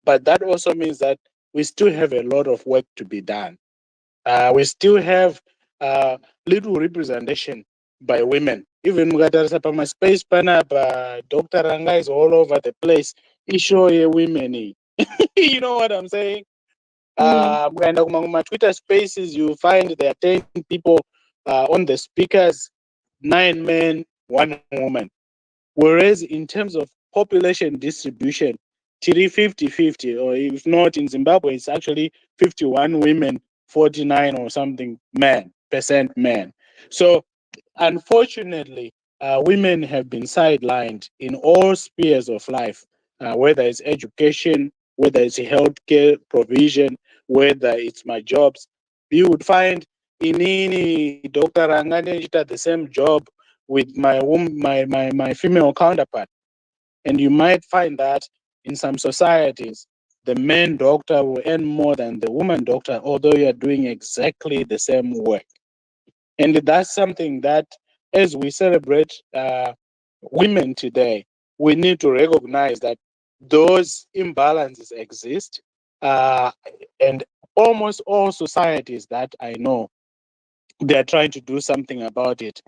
But that also means that we still have a lot of work to be done. We still have little representation by women. Even mukatarisa pamaspace panapa, Dr. Ranga is all over the place. Isho ye women. You know what I'm saying? Mm. Mukaenda kuma Twitter spaces, you find there are 10 people on the speakers, 9 men, 1 woman. Whereas in terms of population distribution, tiri 50-50, or if not in Zimbabwe, it's actually 51 women, 49 or something percent men. So unfortunately, women have been sidelined in all spheres of life, whether it's education, whether it's healthcare provision, whether it's my jobs. You would find inini Dr. Rangane did the same job with my female counterpart. And you might find that in some societies, the man doctor will earn more than the woman doctor, although you are doing exactly the same work. And that's something that, as we celebrate women today, we need to recognize that those imbalances exist. Uh, and almost all societies that I know, they're trying to do something about it.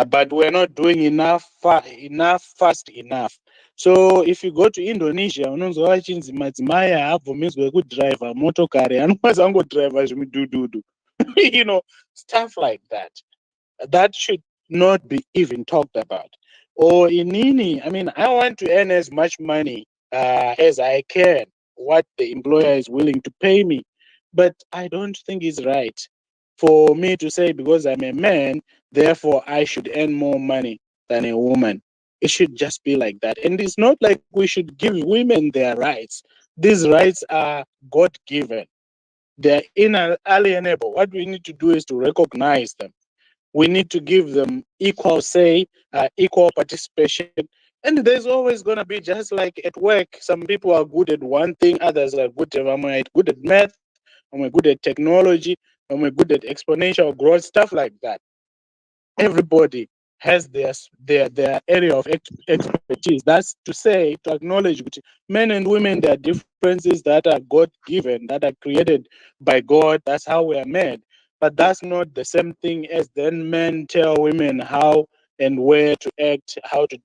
But we're not doing enough fast enough. So if you go to Indonesia, unonzwa vachinzi madzimai haabvumidzwe kudhiraivha motokari, anokwanisa kungodhiraivha zvimudhudhudhu. You know, stuff like that. That should not be even talked about. Or inini, I mean, I want to earn as much money as I can, what the employer is willing to pay me. But I don't think it's right for me to say because I'm a man, therefore I should earn more money than a woman. It should just be like that. And it's not like we should give women their rights. These rights are God given, they're inalienable. What we need to do is to recognize them. We need to give them equal say, equal participation. And there's always going to be, just like at work, some people are good at one thing, others are good at math, and we're good at technology, and we're good at exponential growth, stuff like that. Everybody has their area of expertise. That's to say, to acknowledge which men and women, there are differences that are God given, that are created by God. That's how we are made. But that's not the same thing as then men tell women how and where to act, how to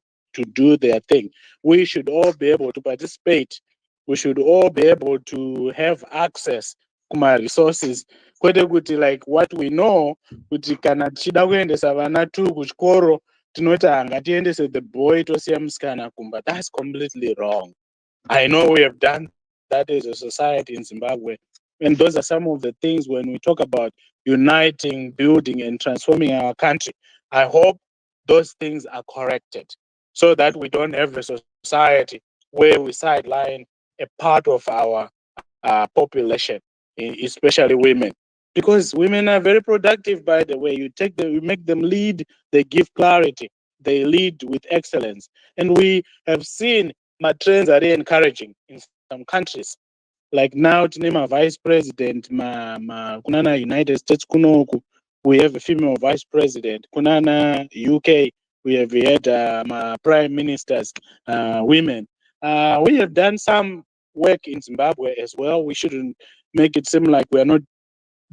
do their thing. We should all be able to participate. We should all be able to have access to my resources. Kwete kuti, like, what we know, kuti kana tichida kuendesa vana tu kuchikoro tinoti ngatiendese the boy tosiya musikana kumba. That's completely wrong. I know we have done that as a society in Zimbabwe, and those are some of the things when we talk about uniting, building, and transforming our country. I hope those things are corrected so that we don't have a society where we sideline a part of our population, especially women. Because women are very productive, by the way. You take them, you make them lead, they give clarity, they lead with excellence. And we have seen my trends are really encouraging in some countries. Like now, to name a vice president, kunana United States kunoku, we have a female vice president. Kunana UK, we have had prime ministers, women. We have done some work in Zimbabwe as well. We shouldn't make it seem like we're not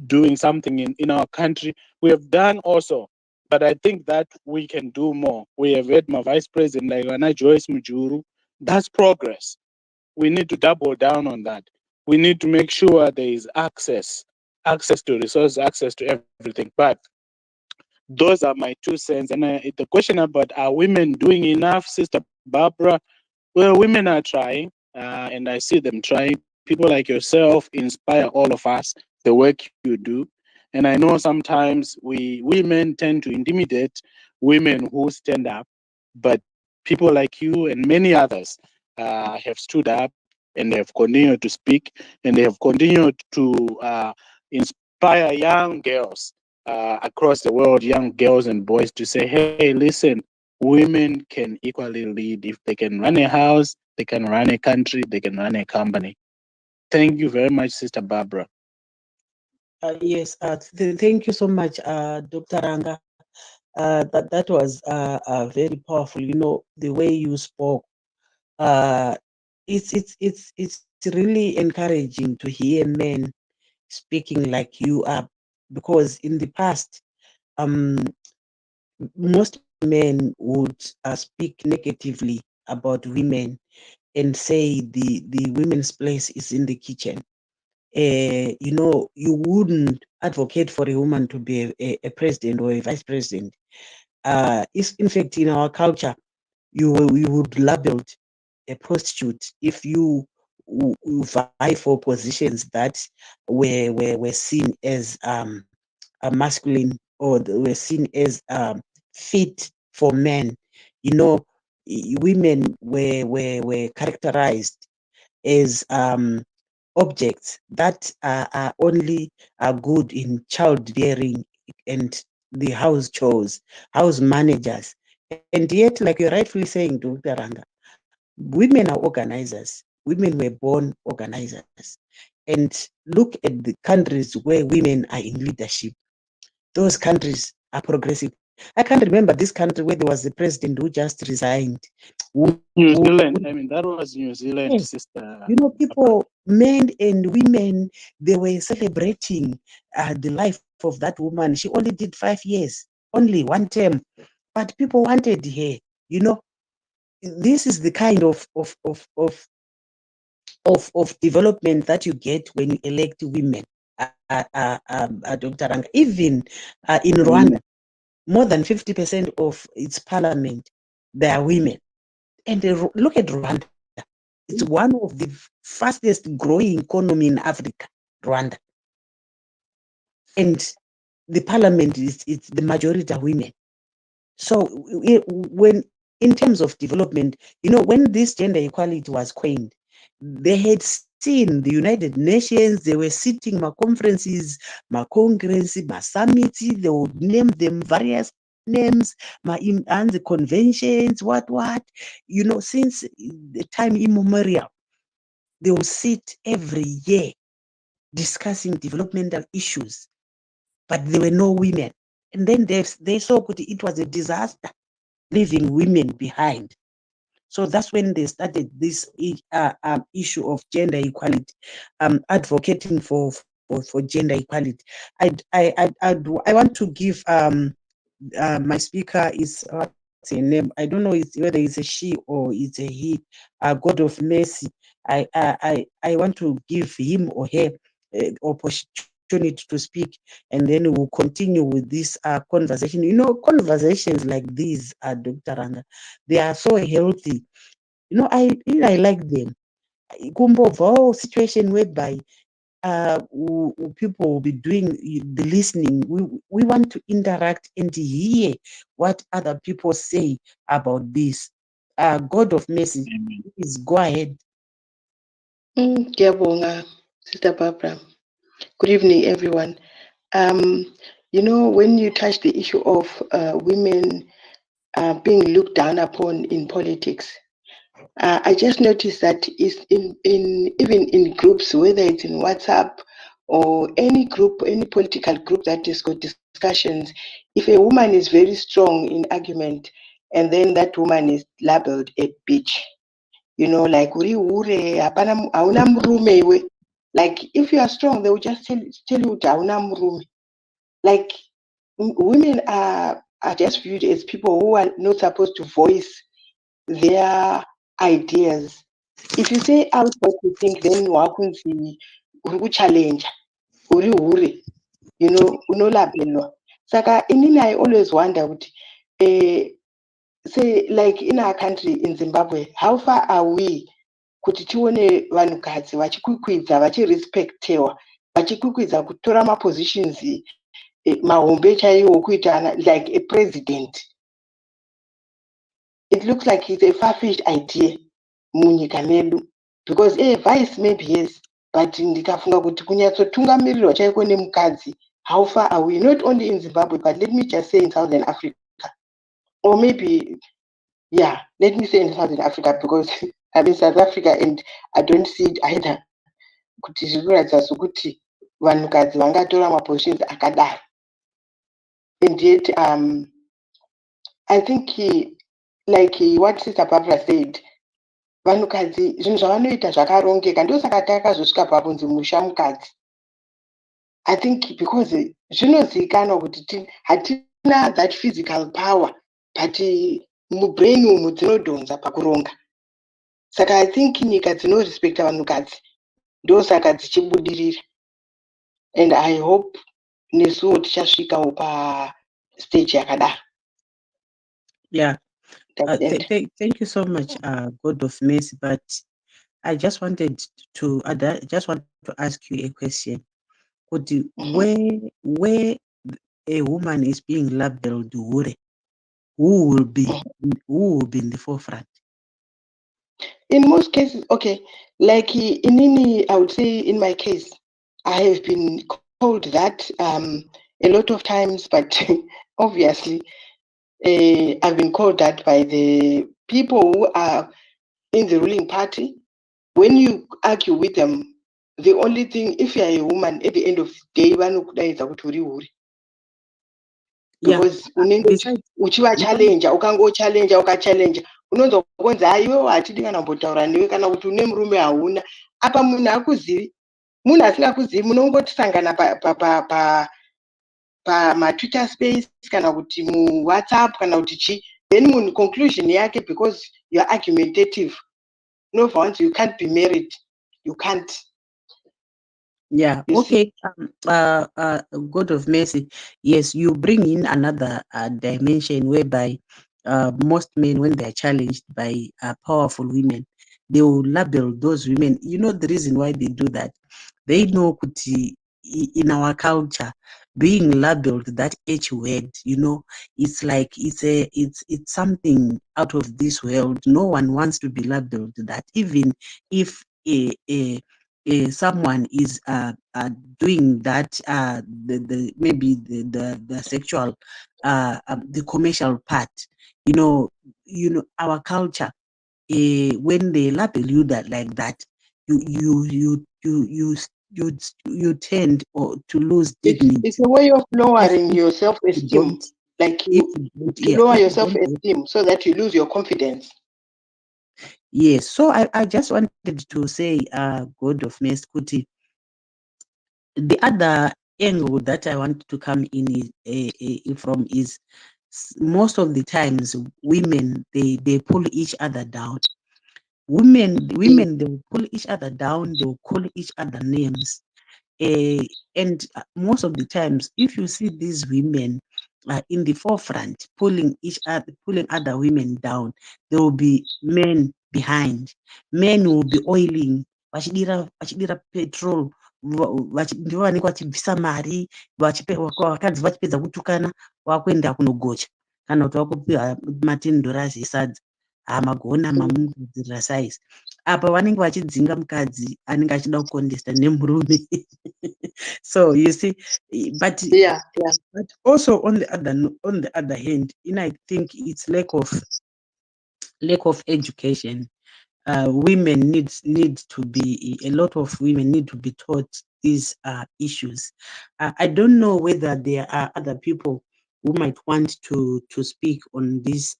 doing something in our country. We have done also, but I think that we can do more. We have had my vice president like Rana Joyce Mujuru. That's progress. We need to double down on that. We need to make sure there is access to resources, access to everything. But those are my 2 cents. And the question about are women doing enough, Sister Barbara? Well, women are trying, and I see them trying. People like yourself inspire all of us, the work you do. And I know sometimes we women tend to intimidate women who stand up, but people like you and many others have stood up and they have continued to speak and they have continued to inspire young girls across the world, young girls and boys, to say, hey, listen, women can equally lead. If they can run a house, they can run a country, they can run a company. Thank you very much, Sister Barbara. Yes, thank you so much, Dr. Ranga. That was very powerful. You know, the way you spoke. Uh, it's really encouraging to hear men speaking like you are, because in the past, most men would speak negatively about women and say the women's place is in the kitchen. You wouldn't advocate for a woman to be a president or a vice president. In fact, in our culture, you would label a prostitute if you vie for positions that were seen as a masculine, or were seen as fit for men. You know, women were characterized as objects that are only good in childbearing and the house chores, house managers. And yet, like you're rightfully saying, Dr. Ranga, women are organizers. Women were born organizers. And look at the countries where women are in leadership. Those countries are progressive. I can't remember this country where there was a president who just resigned. New Zealand. I mean, that was New Zealand, Yes. sister. People, men and women, they were celebrating the life of that woman. She only did 5 years, only one term, but people wanted her. You know, this is the kind of development that you get when you elect women, Dr. Ranga. Even in Rwanda, more than 50% of its parliament, they are women. And look at Rwanda. It's one of the fastest growing economy in Africa, Rwanda. And the parliament it's the majority are women. So when in terms of development, when this gender equality was coined, they had seen the United Nations, they were sitting my conferences, my congress, my summits, they would name them various names, and the conventions, what, since the time immemorial, they will sit every year discussing developmental issues, but there were no women. And then they saw it was a disaster leaving women behind. So that's when they started this issue of gender equality, advocating for gender equality. I want to give my speaker is what's her name? I don't know whether it's a she or it's a he. God of mercy. I want to give him or her opportunity to speak, and then we'll continue with this conversation. Conversations like these, Dr. Ranga, they are so healthy. I like them. Kumbova situation whereby people will be doing the listening. We want to interact and hear what other people say about this. God of mercy, please go ahead. Ngiyabonga, Sister Barbara. Good evening, everyone. When you touch the issue of women being looked down upon in politics, I just noticed that is even in groups, whether it's in WhatsApp or any group, any political group that has got discussions, if a woman is very strong in argument and then that woman is labeled a bitch, like hauna murume iwe. Like if you are strong, they will just tell you hauna murume. Like women are just viewed as people who are not supposed to voice their ideas. If you say out what you think, then wakunzi uri challenge, uri hure, unolabelwa. Saka inini, I always wonder say like in our country in Zimbabwe, how far are we kuti tione vanhukadzi vachikwikwidza vachirespectewa vachikwikwidza kutora mapositions mahombe chaiwo kuita like a president. It looks like it's a far-fetched idea munyika medu, because vice maybe yes, but ndikafunga kuti kunyatsotungamirirwa chaiko nemukadzi, how far are we, not only in Zimbabwe, but let me just say in Southern Africa, or maybe let me say in Southern Africa, because I'm in South Africa and I don't see it either kuti zvikuratidza sokuti vanhukadzi vangatora mapositions akadai. And yet I think like what Sister Barbara said, vanhukadzi zvinhu zvavanoita zvakarongeka, ndosaka takazosvika pabunzi musha mukadzi. I think because zvinozivikanwa kuti hatina that physical power but mubrain umu dzinodhonza pakuronga. Saka I think nyika dzinorespecta vanhukadzi ndosaka dzichibudirira, and I hope nesuwo tichasvikawo pastage yakadaro. Yeah. Thank you so much, God of Mercy. But I just wanted to ask you a question. Where a woman is being labeled, who will be in the forefront? In most cases, okay, like I would say in my case, I have been called that a lot of times, but obviously I've been called that by the people who are in the ruling party. When you argue with them, the only thing, if you are a woman, at the end of the day, because uchivachallenja ukangochallenja ukachallenja unonzwa kunzi iwe hatidi kana kumbotaura newe kana kuti une murume hauna. Apa munhu hakuzivi, munhu asingakuzivi munongotisangana pamatwitter space kana kuti muwhatsapp kana kuti chi, then munhu conclusion yake, because you're argumentative, no, for once you can't be married, you can't. Yeah, okay. God of Mercy, yes, you bring in another dimension whereby most men, when they are challenged by powerful women, they will label those women. You know the reason why they do that? They know kuti in our culture, being labeled that H word, you know, it's like it's something out of this world. No one wants to be labeled that, even if someone is doing that, maybe the sexual, the commercial part. You know our culture. When they label you like that, you tend to lose dignity. It's a way of lowering your self-esteem. Like you lower your self-esteem so that you lose your confidence. Yes, so I just wanted to say, God of Mercy Kuti, the other angle that I want to come in from is most of the times women they pull each other down. Women they will pull each other down, they will call each other names. And most of the times, if you see these women in the forefront pulling other women down, there will be men behind. Men will be oiling, vachidira petrol, ndivo vanenge vachibvisa mari, vakadzi vachipedza kutukana vakuenda kunogocha kana kuti vakupiwa $10 esadza, magona mamugadzirira size. Apa vanenge vachidzinga mukadzi anenge achida kucontesta nemurume. So you see, but also on the other hand, I think it's lack of education. Women need to be, a lot of women need to be taught these issues. I don't know whether there are other people who might want to speak on this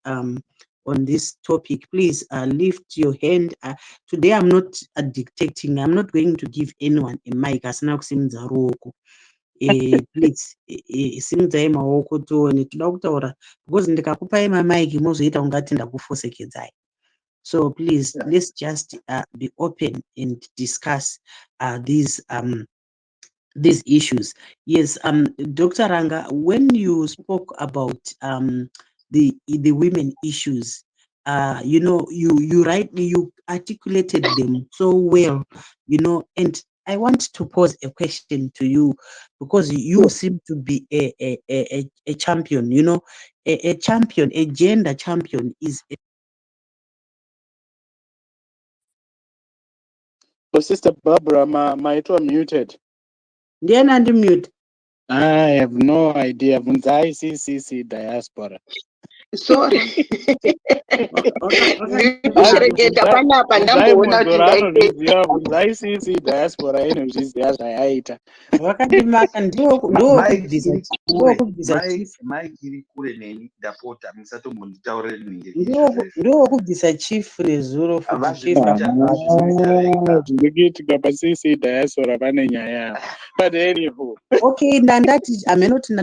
topic. Please lift your hand. Today I'm not dictating. I'm not going to give anyone a mic. Please simudzai maoko tione, toda kutaura, because ndikakupai mamaiki mozoita ungati ndakufosekedzai. So please, let's just be open and discuss these issues. Yes, Dr. Ranga, when you spoke about the women issues, you articulated them so well, and I want to pose a question to you, because you seem to be a champion, a champion, a gender champion is Sister Barbara, might be muted. Then and mute. I have no idea. Vunzai CCC diaspora. Sorry. Ndikureketa panapa ndamboona kuti anozviziva bvunzai sisi diaspora inozviziva zvaaita. Vakandimaka ndokubvisa chief. Mike iri kure neni ndapota musatombonditaurira ndokubvisa chief nezuro futi zvinoitika pasisi diaspora pane nyaya. But anyhow. Okay, ndandati amenoti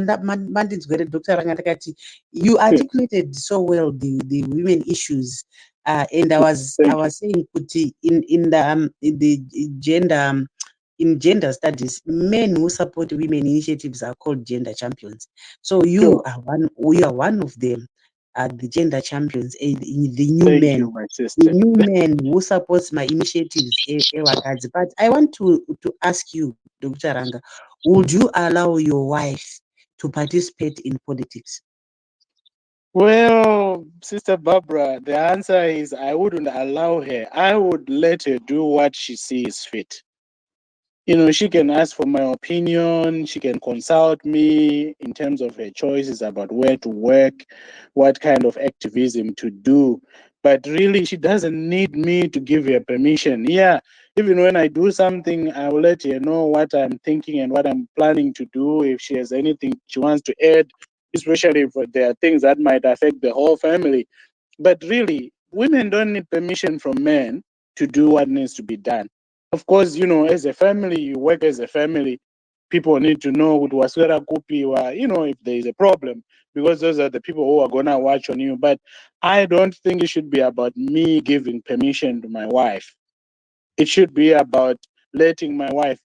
mandinzwere Dr. Ranga ndakati you articulated so well the women issues and I was saying kuti in the gender in gender studies, men who support women initiatives are called gender champions. So you are one of them, the gender champions, the new men who supports my initiatives. But I want to ask you, Dr. Ranga, would you allow your wife to participate in politics? Well, Sister Barbara, the answer is I wouldn't allow her. I would let her do what she sees fit. You know, she can ask for my opinion. She can consult me in terms of her choices about where to work, what kind of activism to do. But really, she doesn't need me to give her permission. Yeah, even when I do something, I will let her know what I'm thinking and what I'm planning to do. If she has anything she wants to add, especially if there are things that might affect the whole family. But really, women don't need permission from men to do what needs to be done. Of course, you know, as a family, you work as a family. People need to know if there is a problem, because those are the people who are gonna watch on you. But I don't think it should be about me giving permission to my wife. It should be about letting my wife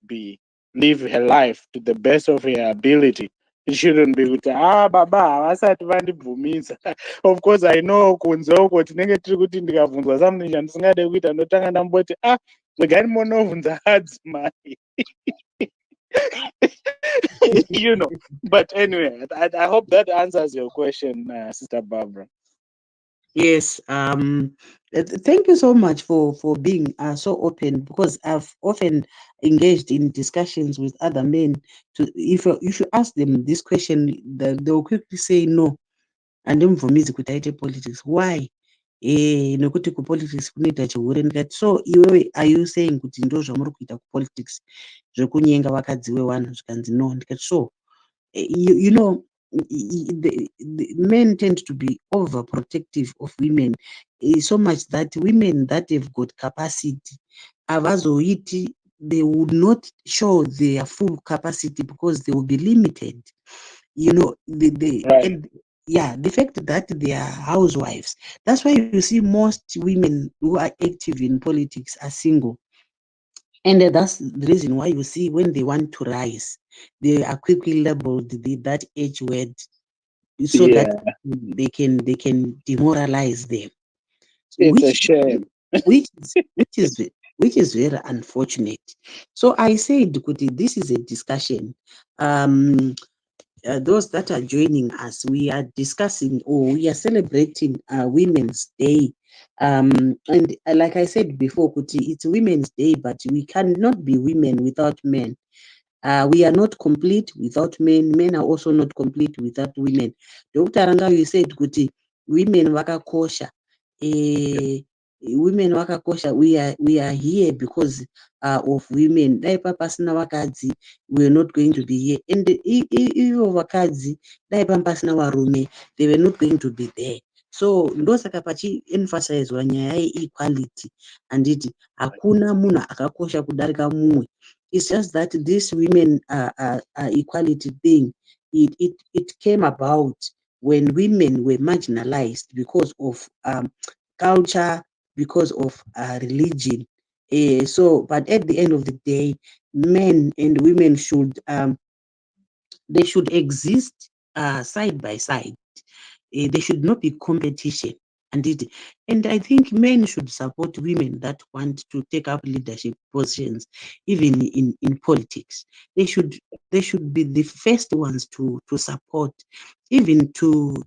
live her life to the best of her ability. It shouldn't be with baba vasati vandibvumisa. Of course, I know kunze uko tinenge tiri kuti ndikabvunzwa something chandisingade kuita ndotanga ndamboti regai munobvunza adzimai. You know. But anyway, I hope that answers your question, Sister Barbara. Yes. Thank you so much for being so open, because I've often engaged in discussions with other men. If you ask them this question, they will quickly say no. And then for me, politics. Why? Nokuti kupolitics kunoita chihure ndikati, so iwewe are you saying kuti ndo zvamuri kuita kupolitics zvekunyenga vakadzi wevanhu zvikanzi no? Ndikati, so you know, the men tend to be overprotective of women, so much that women that have got capacity, they would not show their full capacity because they will be limited. You know, Right. the fact that they are housewives. That's why you see most women who are active in politics are single. And that's the reason why you see when they want to rise, they are quickly labeled that H word, so that they can demoralize them. It's a shame. Which is very unfortunate. So I said, Kuti, this is a discussion. Those that are joining us, we are discussing, or we are celebrating Women's Day. And like I said before, Kuti, it's Women's Day, but we cannot be women without men. We are not complete without men. Men are also not complete without women. Dr. Ranga, you said, Kuti, women wakakosha. Women wakakosha. We are here because of women. Daipa pasina wakadzi, we are not going to be here. And ivo wakadzi, daipa pasina warume, they were not going to be there. So ndosaka pachi emphasize nyaya equality, and hakuna munhu akakosha kudarika mumwe. It's just that this women equality thing, it came about when women were marginalized because of culture, because of religion. But at the end of the day, men and women should exist side by side. There should not be competition. And I think men should support women that want to take up leadership positions, even in politics. They should be the first ones to support, even to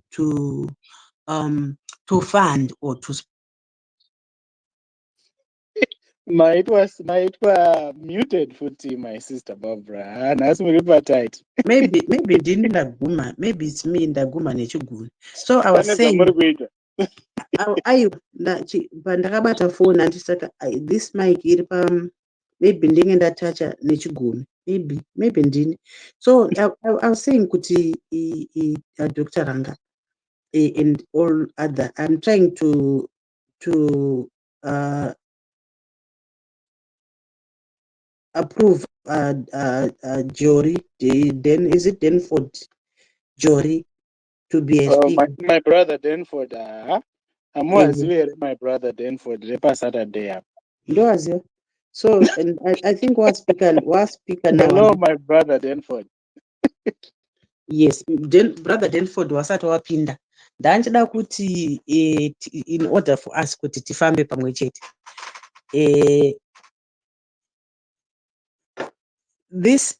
fund or to. maitwa muted futi, my sister Barbara. Nhasi muri patight. maybe ndini ndaguma, maybe it's me ndaguma nechiguni. So I was Pane saying, zvamuri kuita. pandakabata phone handisaka this mic iri pa, maybe ndinge ndatacha nechiguni, maybe ndini. So I was saying kuti Dr. Ranga and all other, I'm trying to approve Jory, then is it Denford Jory to be a speaker? My brother Denford. Amuazive my brother Denford repa Saturday. Ndoazio. So and I think was speaker now. Hello, my brother Denford. Yes, brother Denford wasati wapinda. Ndanchida kuti in order for us kuti tifambe pamwe chete. This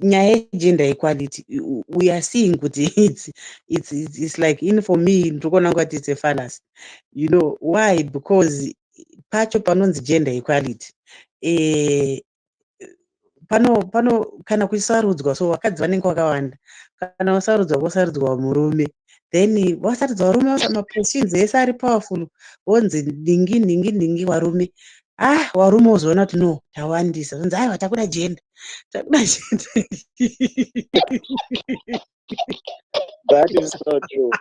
nyaya gender equality, we are seeing kuti it's like, in for me ndikuona ngati it's a fallacy. You know why? Because pacho panonzi gender equality, pano kana kusarudzwa, so vakadzi vanenge vakawanda, kana wasarudzwa wosarudzwa murume, then wasarudzwa varume mapositions ese ari powerful, wonzi ndingi warume. Warume uzoona kuti no tawandisa, zonzi aiwa takuda gender. That is so true.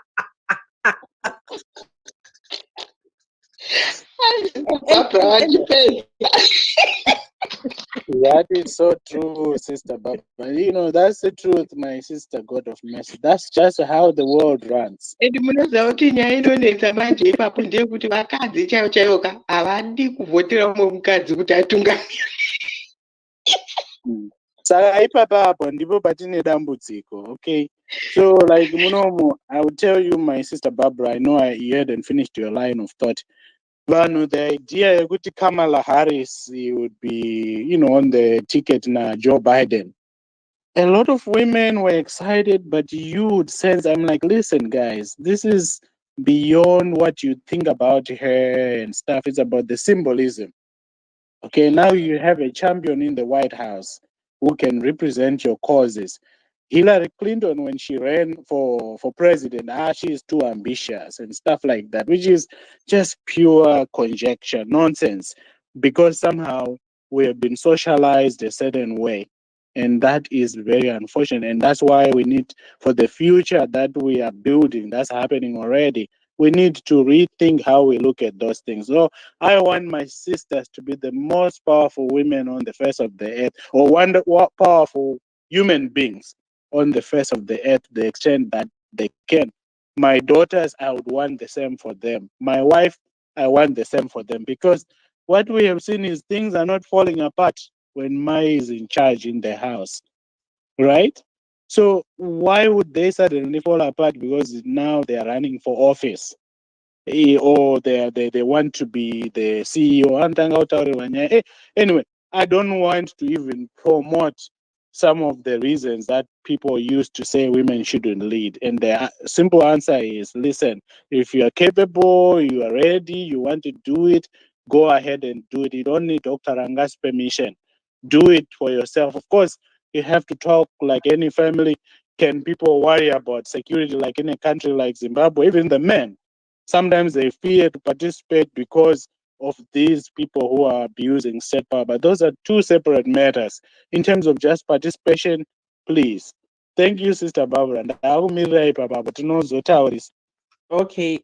That is so true, Sister Barbara. You know, that's the truth, my sister, God of mercy. That's just how the world runs. Edi munoziva kuti nyaya inonetsa manje ipapo ndeyekuti vakadzi chaivo chaivoka havadi kuvhotera umwe mukadzi kuti atungamire. Saka ipapa apo ndipo patine dambudziko, okay? So like munomo, I will tell you, my sister Barbara, I know you hadn't finished your line of thought. But the idea that Kamala Harris would be, you know, on the ticket now, Joe Biden. A lot of women were excited, but you would sense, I'm like, listen, guys, this is beyond what you think about her and stuff. It's about the symbolism. Okay, now you have a champion in the White House who can represent your causes. Hillary Clinton, when she ran for president, she is too ambitious and stuff like that, which is just pure conjecture, nonsense, because somehow we have been socialized a certain way. And that is very unfortunate. And that's why we need, for the future that we are building, that's happening already, we need to rethink how we look at those things. So I want my sisters to be the most powerful women on the face of the earth, or powerful human beings on the face of the earth, to the extent that they can. My daughters, I would want the same for them. My wife, I want the same for them, because what we have seen is things are not falling apart when Mai is in charge in the house, right? So why would they suddenly fall apart because now they are running for office? Or they want to be the CEO. Anyway, I don't want to even promote some of the reasons that people used to say women shouldn't lead. And the simple answer is, listen, if you are capable, you are ready, you want to do it, go ahead and do it. You don't need Dr. Ranga's permission. Do it for yourself. Of course, you have to talk like any family. Can people worry about security like in a country like Zimbabwe? Even the men, sometimes they fear to participate because of these people who are abusing state power. But those are two separate matters. In terms of just participation, please. Thank you, Sister Barbara. Okay,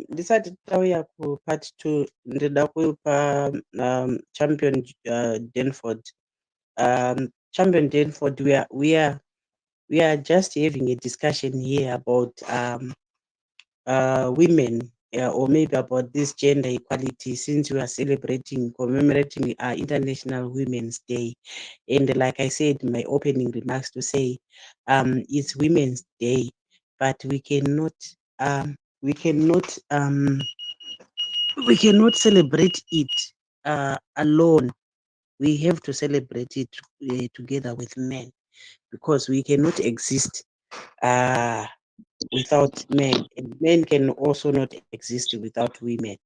ndisati tauya kupart 2 ndida kupa champion Denford. Champion Denford, we are just having a discussion here about women, or maybe about this gender equality, since we are commemorating International Women's Day. And like I said in my opening remarks, to say it's Women's Day, but we cannot celebrate it alone. We have to celebrate it together with men, because we cannot exist without men, and men can also not exist without women.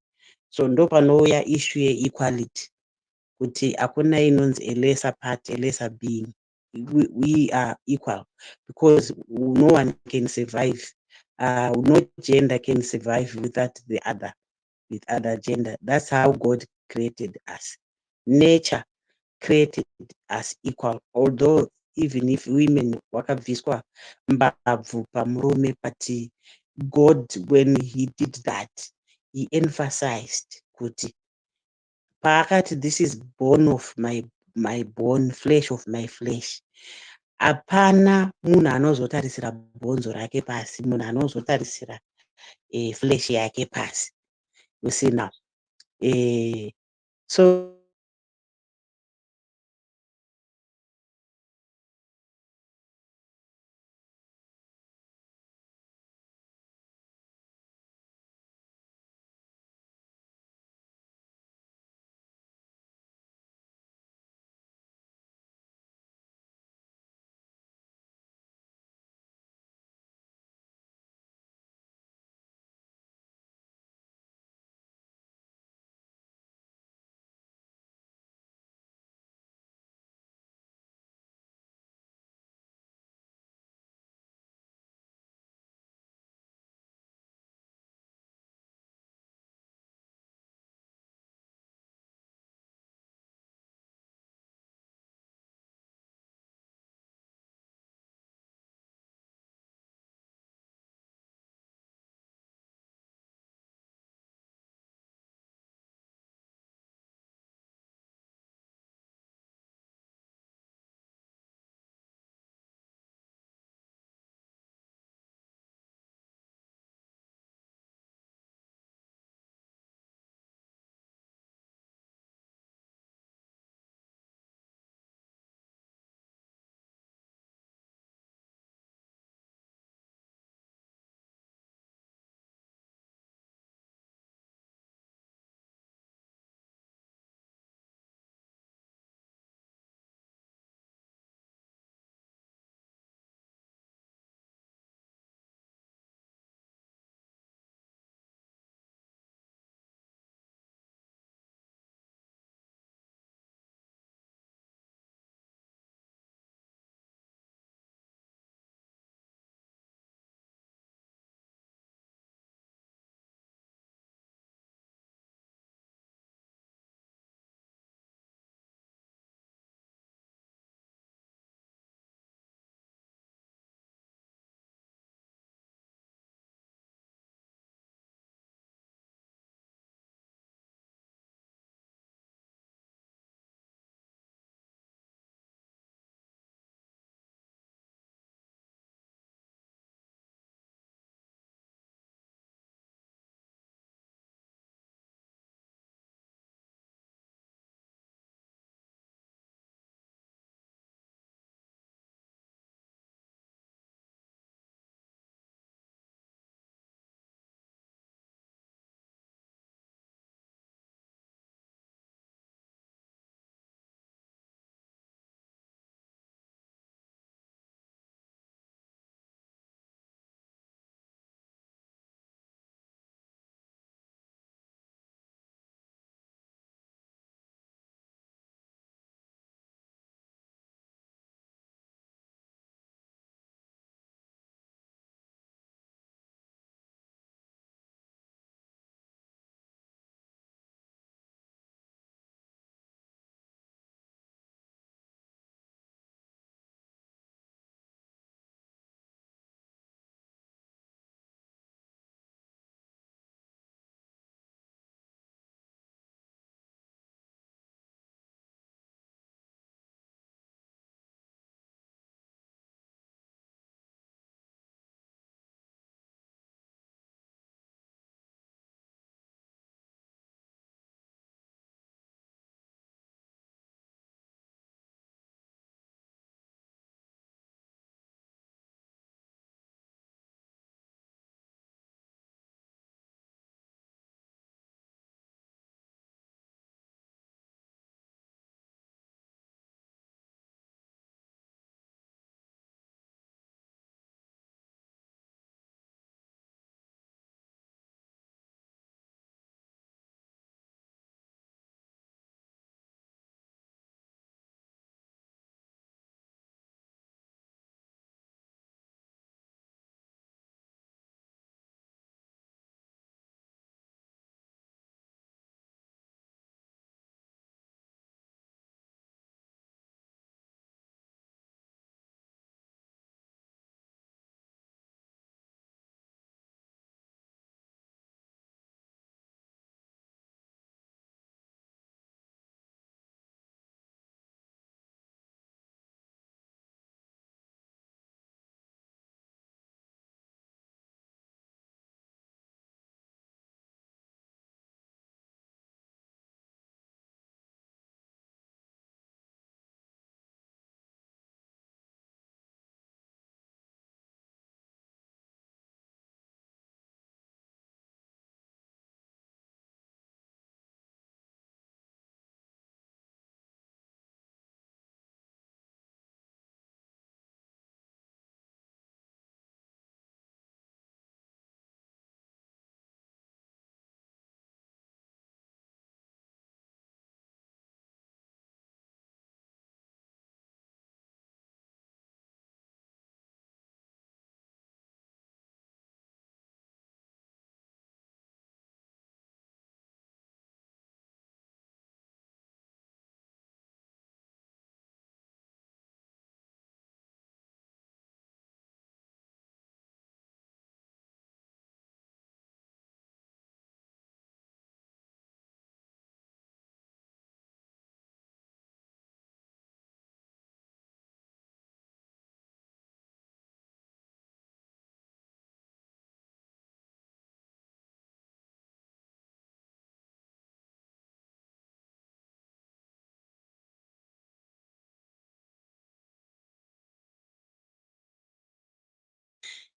So ndo panouya issue equality. kuti akuna inonzi a lesser part, a lesser being. We are equal because no one can survive. No gender can survive without the other, with other gender. That's how God created us. Nature created us equal, although even if women wakabviswa mbabvu pamurume, but God, when he did that, he emphasized kuti paakati this is bone of my bone, flesh of my flesh, hapana munhu anozotarisira bhonzo rake pasi, munhu anozotarisira flesh yake pasi. You see now. So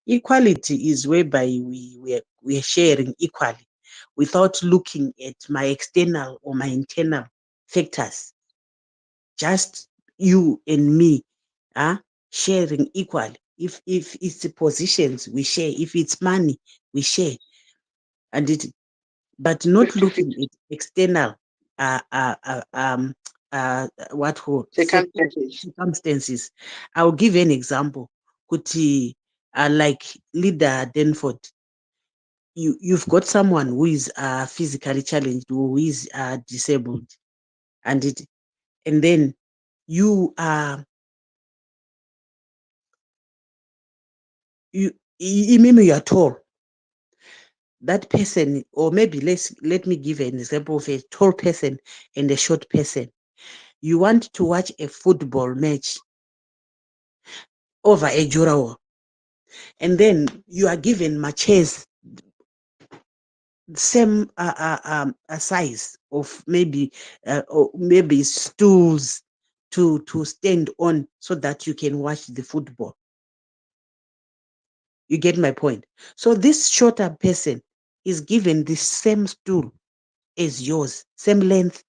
Equality is whereby we are sharing equally without looking at my external or my internal factors. Just you and me sharing equally. If it's positions, we share. If it's money, we share. And it, but not 50-50 looking at external circumstances. circumstances. I'll give an example. Kuti, like leader Denford, you've got someone who is physically challenged, who is disabled, and then you are maybe you are tall. That person, or maybe let me give an example of a tall person and a short person. You want to watch a football match over a Jurawa, and then you are given matches same size of maybe or maybe stools to stand on so that you can watch the football. You get my point? So this shorter person is given the same stool as yours, same length,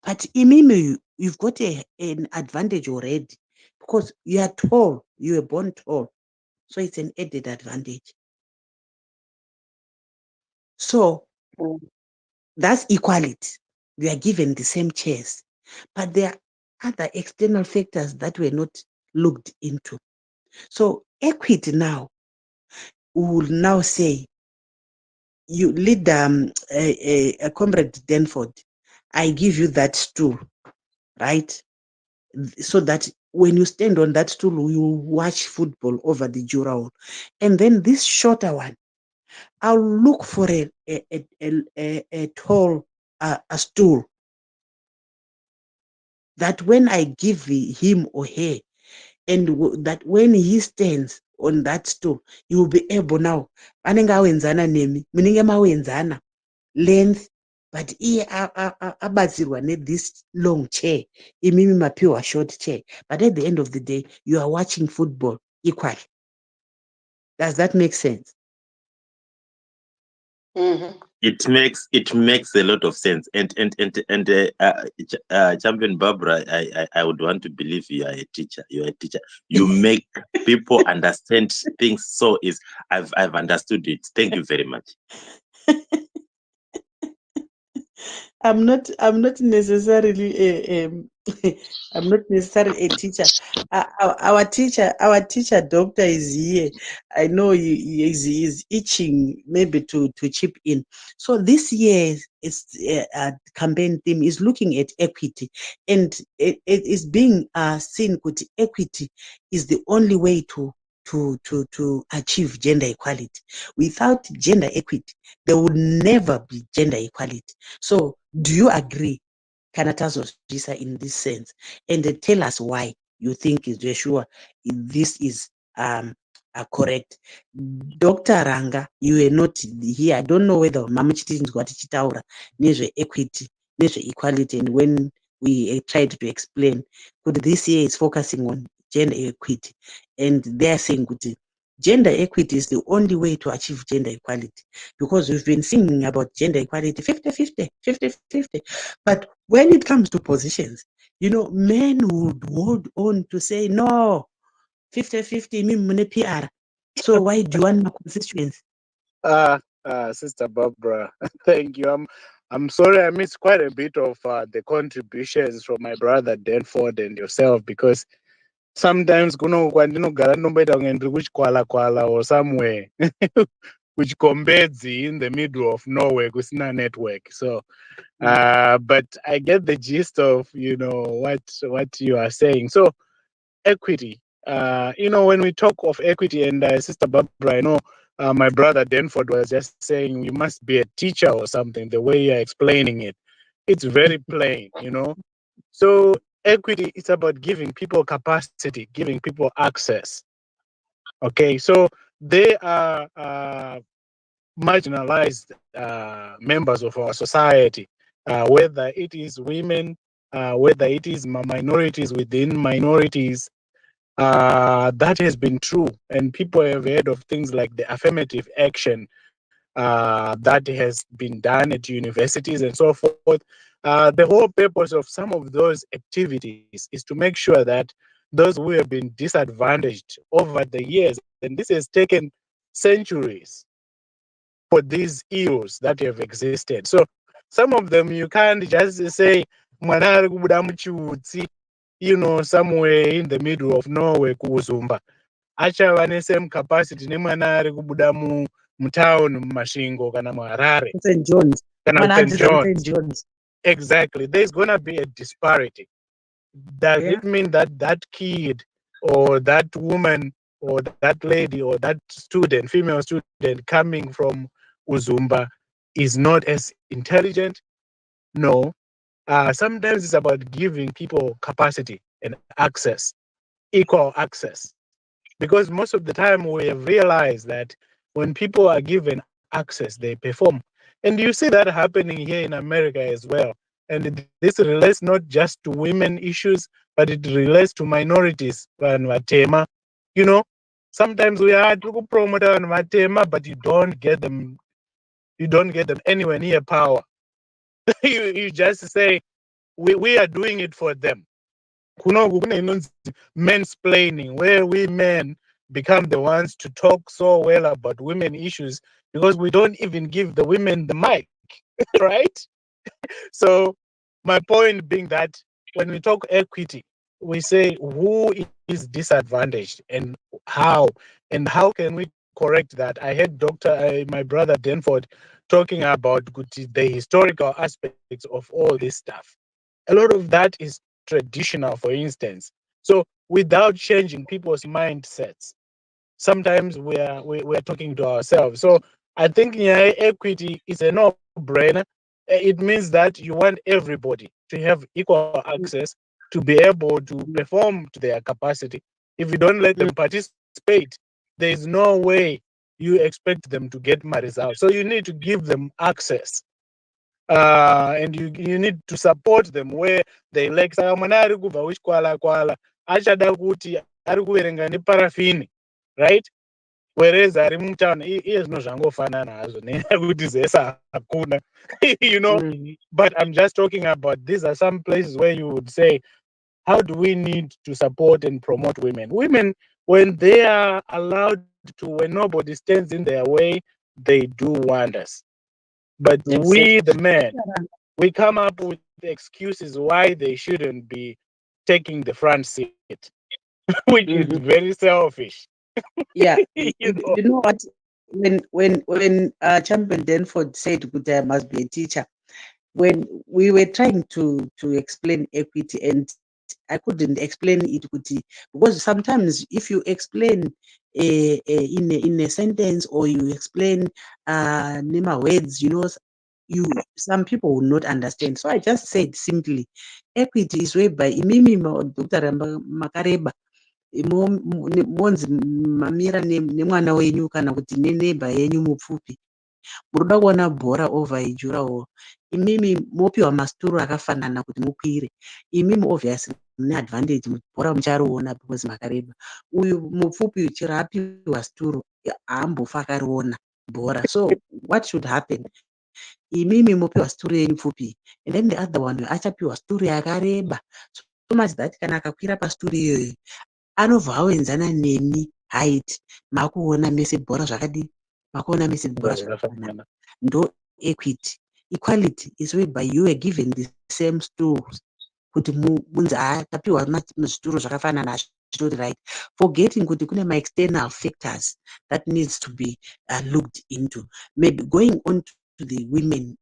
but Imimi, you've got an advantage already because you are tall, you were born tall, so it's an added advantage. So Mm. that's equality. We are given the same chairs, but there are other external factors that were not looked into. So equity now will now say, you lead a comrade Denford, I give you that stool, right? So that when you stand on that stool, you watch football over the Jurao. And then this shorter one, I'll look for a tall a stool that when I give him or her, and that when he stands on that stool, he will be able now. Anenge awenzana nemi, munenge mawenzana length, but iye abatsirwa this long chair, imimi mapiwa short chair. But at the end of the day, you are watching football equally. Does that make sense? Mm-hmm. It makes a lot of sense, and Champion Barbara, I would want to believe you are a teacher. You are a teacher. You make people understand things so is. I've understood it. Thank you very much. I'm not necessarily I'm not necessarily a teacher. Our teacher doctor is here. I know he is itching maybe to chip in. So this year's campaign theme is looking at equity, and it is being seen that equity is the only way to achieve gender equality. Without gender equity, there would never be gender equality. So do you agree, Kanatazo Jisa, in this sense? And tell us why you think is sure this is correct. Dr. Ranga, you are not here. I don't know whether Mama Chitin's got Chitaura, nezwe equity, nezwe equality, and when we tried to explain, could this year is focusing on gender equity, and they're saying good. Gender equity is the only way to achieve gender equality, because we've been singing about gender equality 50-50, 50-50. But when it comes to positions, men would hold on to say, no, 50-50, me PR. So why do you want my constituents? Sister Barbara, thank you. I'm sorry I missed quite a bit of the contributions from my brother Denford and yourself, because sometimes which kwala or somewhere which Kombedzi in the middle of nowhere kusina network. So but I get the gist of what you are saying. So equity, when we talk of equity, and Sister Barbara, I know my brother Denford was just saying you must be a teacher or something, the way you're explaining it. It's very plain, So equity is about giving people capacity, giving people access. Okay, so they are marginalized members of our society, whether it is women, whether it is minorities within minorities, that has been true, and people have heard of things like the affirmative action that has been done at universities and so forth. The whole purpose of some of those activities is to make sure that those who have been disadvantaged over the years, and this has taken centuries for these ills that have existed. So some of them you can't just say, "Mwana ari kubuda muchiutsi," somewhere in the middle of nowhere kuuzumba. Achava ne-same capacity nemwana ari kubuda mutown mumasvingo kana muharare St. John's. kana Mwana St. adzidza John's. kuSt. John's. Exactly. There's going to be a disparity. Does Yeah. it mean that that kid or that woman or that lady or that student, female student coming from Uzumba is not as intelligent? No. Sometimes it's about giving people capacity and access, equal access. Because most of the time we have realized that when people are given access, they perform. And you see that happening here in America as well. And this relates not just to women issues, but it relates to minorities. You know, sometimes we are to promote Vatema, but you don't get them. You don't get them anywhere near power. You just say we are doing it for them. Mansplaining, where we men become the ones to talk so well about women issues because we don't even give the women the mic, right? So my point being that when we talk equity, we say who is disadvantaged and how can we correct that. I heard my brother Denford talking about the historical aspects of all this stuff. A lot of that is traditional, for instance. So without changing people's mindsets, sometimes we're talking to ourselves. So I think equity is a no-brainer. It means that you want everybody to have equal access to be able to perform to their capacity. If you don't let them participate, there is no way you expect them to get my results. So you need to give them access. And you need to support them where they like saka mwana ari kubva kuchikwala kwala achada kuti ari kuverenga neparafini, right? Whereas ari mutown iye zvinhu zvangofanana hazvo nenyaya kuti zese hakuna but I'm just talking about these are some places where you would say, how do we need to support and promote women? Women, when they are allowed to, when nobody stands in their way, they do wonders. But we, the men, we come up with excuses why they shouldn't be taking the front seat, which is very selfish. Yeah. You know? You know what? When Champion Denford said that I must be a teacher, when we were trying to explain equity, and I couldn't explain it because sometimes if you explain in a sentence or you explain Nima words, some people will not understand. So I just said simply, equity is whereby imimi Dr. Makareba monzi mamira nemwana wenyu kana kuti neneighbor yenyu mupfupi muruda kuona bhora over ijurawo, imimi mopiwa masituru akafanana kuti mukwire. Imimi obviously mune advantage, bhora muchariona because makareba. Uyu mupfupi chero apiwa situru haambofa akariona bhora. So what should happen? Imimi mopiwa situru yenyu pfupi, and then the other one achapiwa situru yakareba, so much that kana akakwira pasituru iyoyo anobva aoenzana nemi height, makuona mese bhora zvakadii, makuona mese bhora zvakafanana. Ndo equity. Equality is whereby you are given the same stools kuti munzi tapiwa zvituru zvakafanana zvitori right, forgetting kuti kune ma-external factors that needs to be looked into. Maybe going on to the women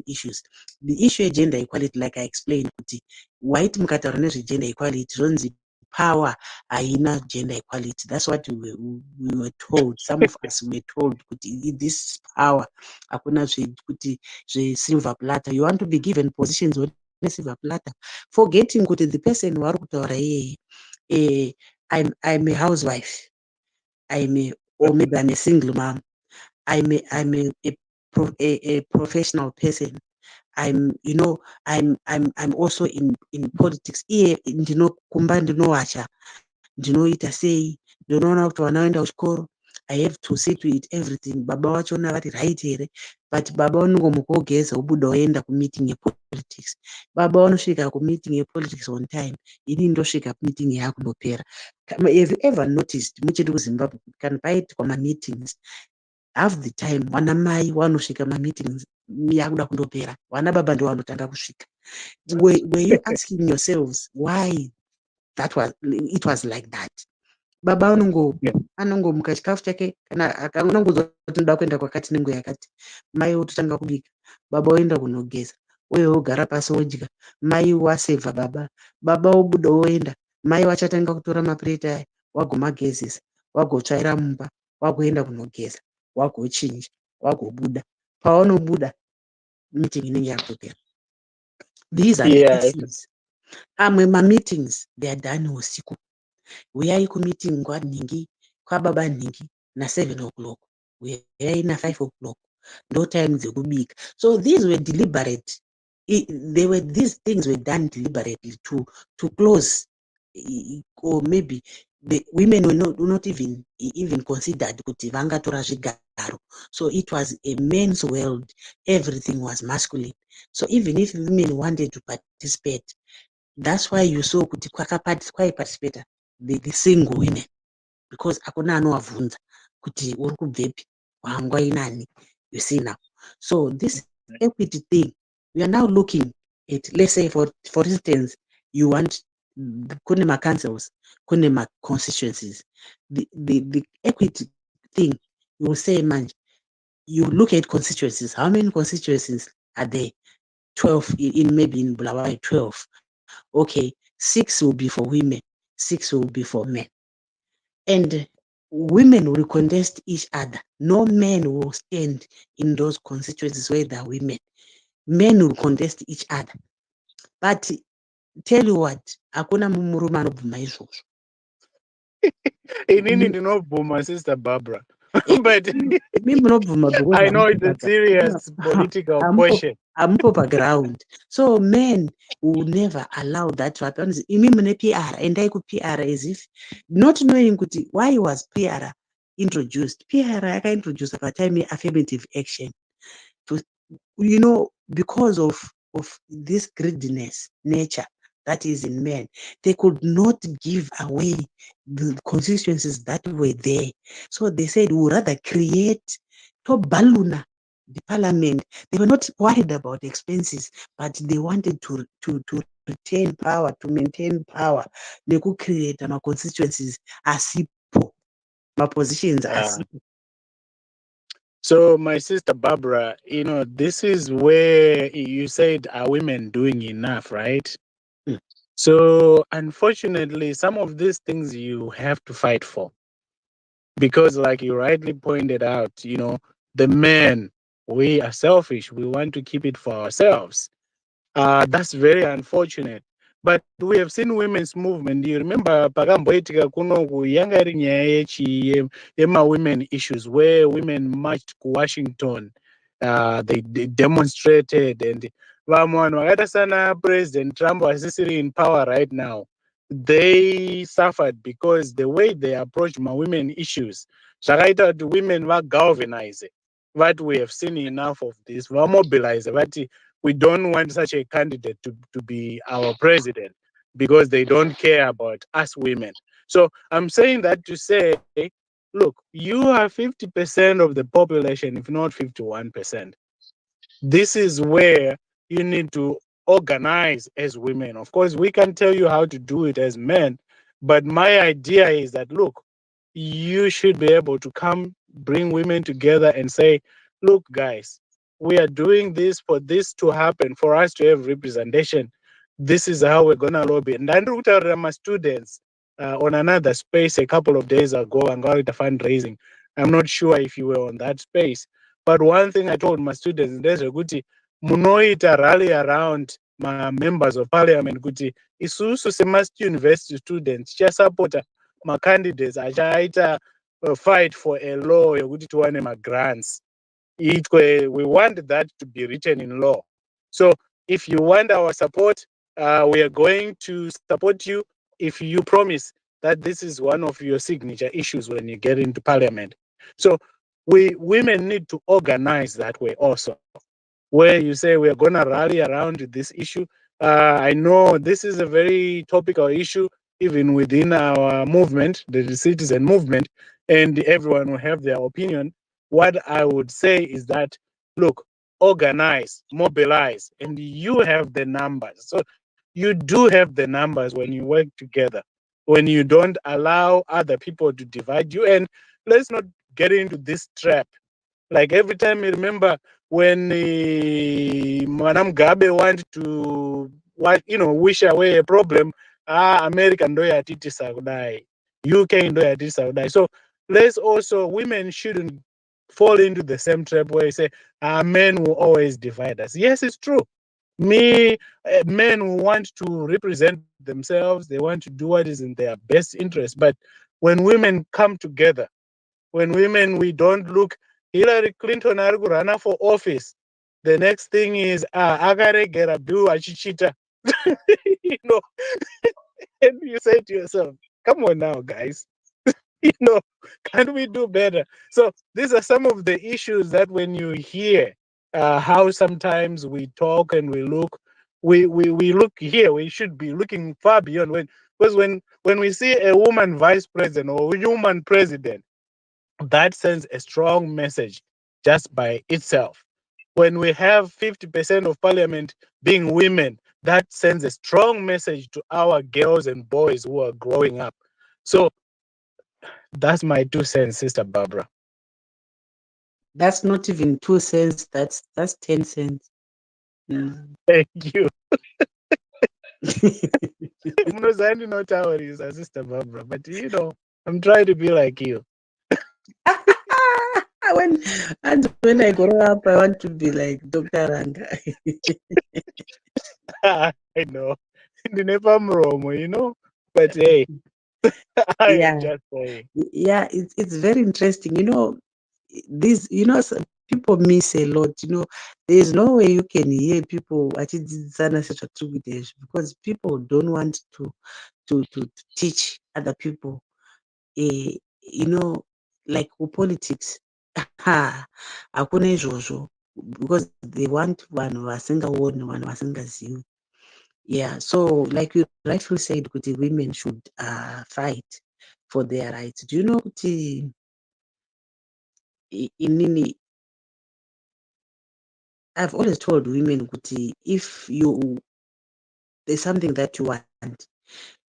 issues, the issue of gender equality, like I explained, kuti white mukataura nezve-gender equality zvonzi power haina gender equality. That's what we were told. Some of us were told kuti this power hakuna kuti silver platter. You want to be given positions with silver platter, forgetting kuti the person wari kutaura iyeye, I'm a housewife, or maybe I'm a single mom, I'm a professional person, I'm also in politics. Iye ndinokumba ndinowacha ndinoita sei, ndinoona kuti vana vaenda kuchikoro, I have to see to it everything. Baba vachona vari right here, but baba vanongomuka wogeza wobuda woenda kumeeting yepolitics. Baba vanosvika kumeeting yepolitics on time, ini ndosvika meeting yaakundopera. Have you ever noticed muchiri kuZimbabwe kana paiitwa mameetings, half the time vana mai vanosvika mameetings yakuda kundopera, vana baba ndo vanotanga kusvika. Were you asking yourselves why it was like that? Baba anongomuka chikafu chake kana akanongodzwa kuti ndoda kuenda kwakati nenguva yakati, mai ototanga kubika, baba oenda kunogeza, uye ogara pasi odya, mai wasevha baba obuda oenda, mai vachatanga kutora mapureti aya wagomagezesa, wagotsvaira mumba, wagoenda kunogeza, wagochinja, wagobuda. Paanobuda meeting inenge yakutopera. These are the issues. Amwe meetings they are done usiku. Uyai kumeeting nguva nhingi kwababa nhingi na7 o'clock, uyai na5 o'clock, no time dzekubika. So these were deliberate. These things were done deliberately to close, or maybe the women were not even considered kuti vangatora zvigaro. So it was a men's world. Everything was masculine. So even if women wanted to participate, that's why you saw kuti kwaiparticipate the single women, because akuna anovabvunza kuti uri kubvepi, wangwa inani, you see now. So this equity thing, we are now looking at, let's say for instance, you want kune ma-councils, kune ma-constituencies. The equity thing, you will say, man, you look at constituencies, how many constituencies are there? 12, maybe in Bulawayo, 12. Okay, 6 will be for women, 6 will be for men. And women will contest each other. No men will stand in those constituencies where there are women. Men will contest each other. But tell you what, hakuna murume anobvuma izvozvo. Inini ndinobvuma, Sister Barbara. But I know it's a serious political question. Hamupo paground. So men will never allow that to happen. Imi mune PR, endai ku PR as if not knowing kuti why was PR introduced. PR introduced at the time affirmative action. Because of this greediness nature that is in men, they could not give away the constituencies that were there. So they said, we would rather create to balloon the parliament. They were not worried about expenses, but they wanted to retain power, to maintain power. They could create constituencies as my positions as. So, my Sister Barbara, this is where you said, are women doing enough, right? So, unfortunately, some of these things you have to fight for. Because, like you rightly pointed out, the men, we are selfish. We want to keep it for ourselves. That's very unfortunate. But we have seen women's movement. You remember pakamboitika kunoku yanga iri nyaya yema-women issues where women marched to Washington. They demonstrated, and vamwe vanhu vakaita sana President Trump vasisiri in power right now, they suffered because the way they approach women issues zvakaita kuti women vagalvanize, but we have seen enough of this, vamobilize, but we don't want such a candidate to be our president because they don't care about us women. So I'm saying that to say, look, you are 50% of the population, if not 51%. This is where you need to organize as women. Of course, we can tell you how to do it as men, but my idea is that, look, you should be able to bring women together and say, look, guys, we are doing this for this to happen, for us to have representation. This is how we're going to lobby. And I looked at my students on another space a couple of days ago and got the fundraising. I'm not sure if you were on that space. But one thing I told my students, there's a good munoita rally around my members of parliament, kuti isusu semast university students, supporter my candidates, achaita fight for a law, yokuti tuwane ma grants. We want that to be written in law. So if you want our support, we are going to support you if you promise that this is one of your signature issues when you get into parliament. So we women need to organize that way also, where you say we're going to rally around this issue. I know this is a very topical issue, even within our movement, the citizen movement, and everyone will have their opinion. What I would say is that, look, organize, mobilize, and you have the numbers. So you do have the numbers when you work together, when you don't allow other people to divide you. And let's not get into this trap. Like every time you remember when Madam Gabe wanted to wish away a problem, America ndo yatitisa kudai, UK ndo yatitisa kudai. So let's also, women shouldn't fall into the same trap where you say, men will always divide us. Yes, it's true. Men who want to represent themselves, they want to do what is in their best interest. But when women come together, when women, we don't look, Hillary Clinton ari kurana for office, the next thing is akaregera Bill achichita. You know, and you say to yourself, come on now, guys. You know, can we do better? So these are some of the issues that when you hear how sometimes we talk and we look, we look here, we should be looking far beyond. Because when we see a woman vice president or a woman president, that sends a strong message just by itself. When we have 50% of parliament being women, that sends a strong message to our girls and boys who are growing up. So that's my 2 cents, Sister Barbara. That's not even 2 cents. That's 10 cents. Thank you. Mnozani not our Sister Barbara, but you know, I'm trying to be like you. when I grow up, I want to be like Dr. Ranga. I know. Mromo, you know, but hey, I Yeah. am just saying. Yeah, it's very interesting. You know, these, you know, people miss a lot. You know, there's no way you can hear people because people don't want to teach other people. You know, like politics. Hakuna izvozvo, because they want vanhu vasingaoni, vanhu vasingazivi. Yeah, so like you rightfully said, kuti women should fight for their rights. Do you know kuti inini, I've always told women kuti if there's something that you want,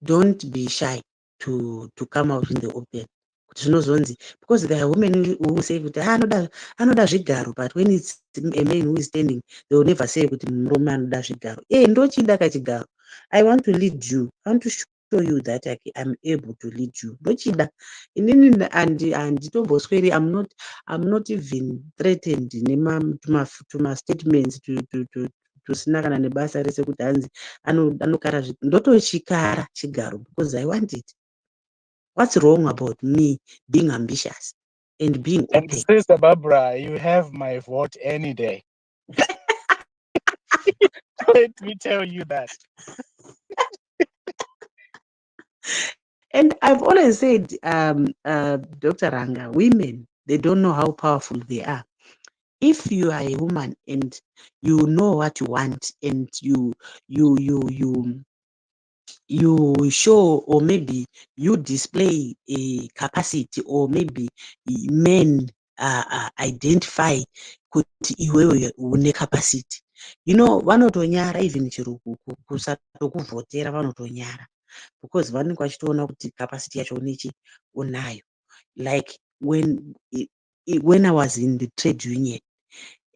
don't be shy to come out in the open. Because there are women who say kuti anoda zvigaro, but when it's a man who is standing, they will never say kuti murume anoda zvigaro. Ndochida kachigaro. I want to lead you. I want to show you that I'm able to lead you. Ndochida. And I'm not even threatened to my statements to sinakana nebasa rese kuti hanzi anokara ndotochikara chigaro because I want it. What's wrong about me being ambitious and being open? And Sister Barbara, you have my vote any day. Let me tell you that. And I've always said, Dr. Ranga, women, they don't know how powerful they are. If you are a woman and you know what you want and you show, or maybe you display a capacity, or maybe men identify kuti iwewe une capacity. You know, vanotonyara even chiro kusatokuvhotera vanotonyara because vanenge vachitoona kuti capacity yacho unayo. Like when I was in the trade union,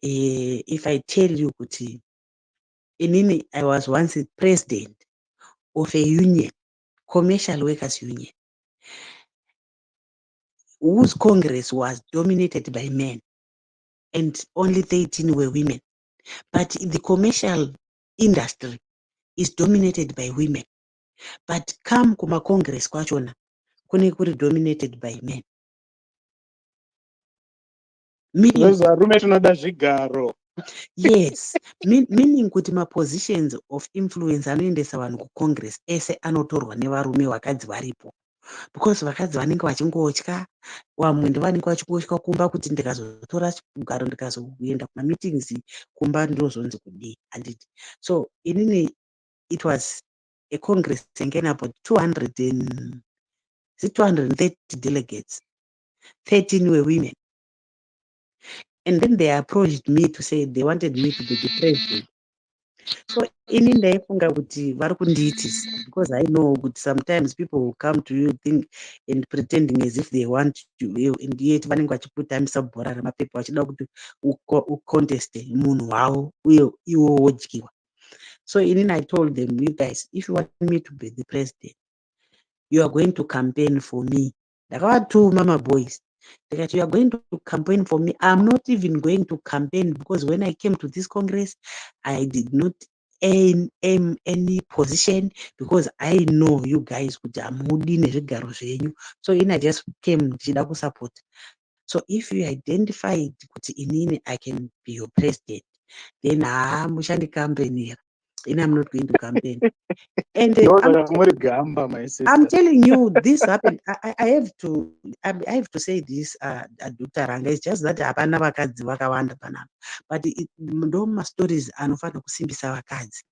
if I tell you kuti inini, I was once a president of a union, commercial workers union, whose congress was dominated by men and only 13 were women. But the commercial industry is dominated by women. But come kuma congress kwachona kune kuri dominated by men. Those are rume tinoda zvigaro. Yes, meaning kuti positions of influence anoendesa vanhu kucongress ese anotorwa nevarume vakadzi varipo. because vakadzi vanenge vachingotya, vamwe ndovanenge vachingotya kumba kuti ndikazotora chigaro ndikazoenda kumameetings kumba ndozonzi kudii handiti. So inini it was a congress again about 230 delegates, 13 were women. And then they approached me to say they wanted me to be the president. So ini ndaifunga kuti vari kundiitisa, because I know that sometimes people will come to you think and pretending as if they want you, and yet vanenge vachiputambisa bhora remapepa vachida kuti uconteste munhu wavo uye iwo wodyiwa. So inini I told them, you guys, if you want me to be the president, you are going to campaign for me. Ndakavatuma maboys. That you are going to campaign for me. I'm not even going to campaign because when I came to this Congress, I did not aim any position because I know you guys would amudi nezvigaro zvenyu. So I just came to support. So if you identified kuti inini I can be your president, then mushandi campaign. And I'm not going to campaign. And I'm telling you, this happened. I have to say this, Dr. Ranga. It's just that hapana vakadzi vakawanda panapa. But ndoma stories anofana kusimbisa vakadzi.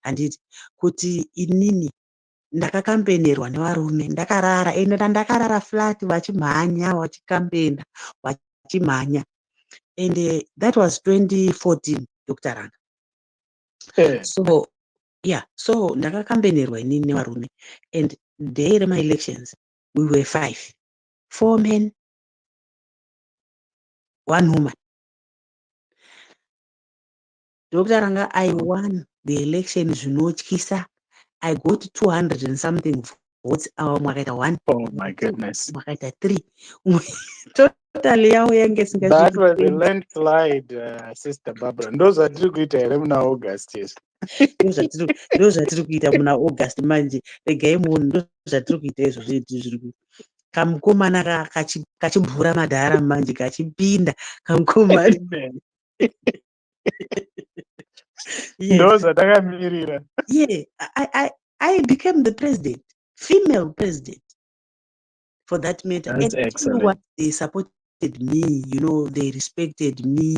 And it kuti inini ndakakampenerwa nevarume, ndakarara, ende ndakarara flat vachimhanya, vachikampena, vachimhanya. And that was 2014, Dr. Ranga. So yeah, so ndakakampenerwa inini nevarume, and day of my elections we were 5, 4 men, 1 woman. Dr. Ranga, I won the election zvinotyisa. I got 200 and something votes. Mwakaita 1. Oh my goodness. Mwakaita 3. Totally yao yange singa. That was a landslide, Sister Barbara. Those are three good muna August, yes. Ndozvatiri kuita muna August manje. Regai munhu ndozvatiri kuita izvo zviri. Kamukomana kachibhura madhara manje kachipinda kamukomana. Yeah, I became the president, female president, for that matter. That's and excellent. You know what? They supported me, they respected me,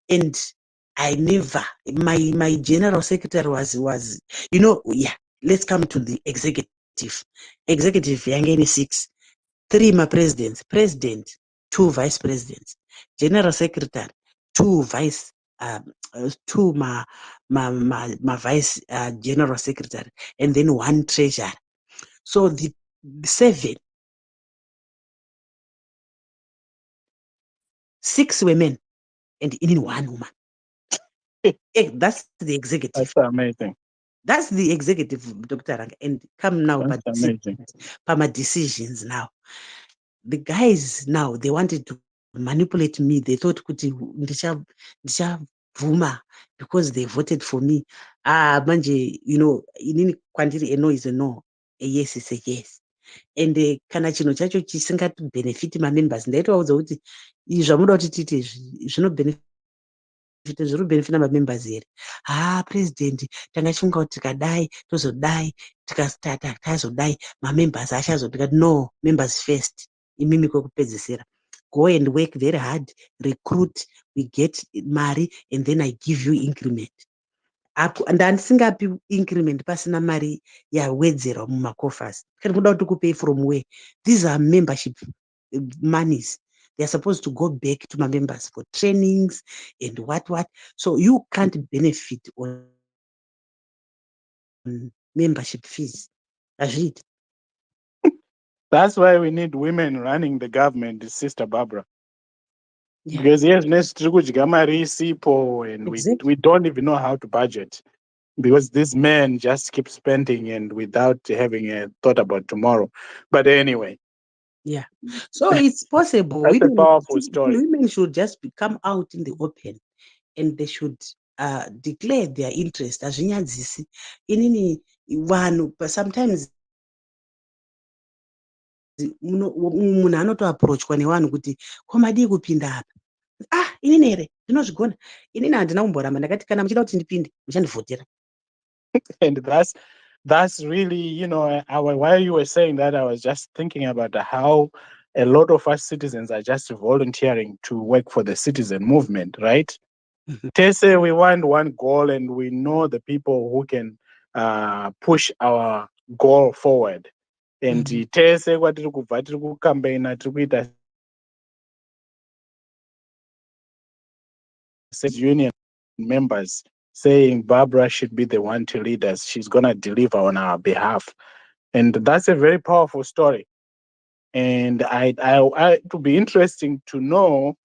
and I never, my general secretary was, yeah, let's come to the executive. Executive, yangeni 6, 3 my president, 2 vice presidents, general secretary, 2 vice, 2 my vice general secretary, and then 1 treasurer. So the 7, 6 women, and in 1 woman. That's the executive. That's amazing. That's the executive, Dr. Ranga. And come now, That's amazing. my decisions now. The guys now, they wanted to manipulate me. They thought kuti ndichavhuma because they voted for me. Manje, inini kwandiri a no is a no, a yes is a yes. And kana chino chacho chisingati benefit members, ndaitovaudza kuti zvamuda kuti tiite zvinobenefit members here. President, tangachunga kuti tikadai tozodai tazodai members achazodai. No, members first. Imimi kwekupedzisira. Go and work very hard, recruit, we get mari, and then I give you increment. And handisingapi increment pasina mari yawedzera mumakofasi. Kana kuda kuti kupay from where? These are membership monies. They are supposed to go back to my members for trainings and what. So you can't benefit on membership fees. Agreed. That's why we need women running the government, Sister Barbara. Yeah. Because yes, and Exactly. we don't even know how to budget. Because these men just keep spending and without having a thought about tomorrow. But anyway. Yeah. So it's possible. That's a powerful story. Women should just come out in the open and they should declare their interest. Inini one, but sometimes munhu anotoapproachwa nevanhu kuti komadi kupinda apa. Inini here ndinozvigona. Inini handina kumboramba ndakati kana muchida kuti ndipinde muchandivhotera. And that's really, while you were saying that, I was just thinking about how a lot of us citizens are just volunteering to work for the citizen movement, right? Mhm. They say we want one goal and we know the people who can push our goal forward. And Mhm. tese kwatiri kubva tiri kukambaina tiri kuita union members saying Barbara should be the one to lead us. She's going to deliver on our behalf. And that's a very powerful story. And it would be interesting to know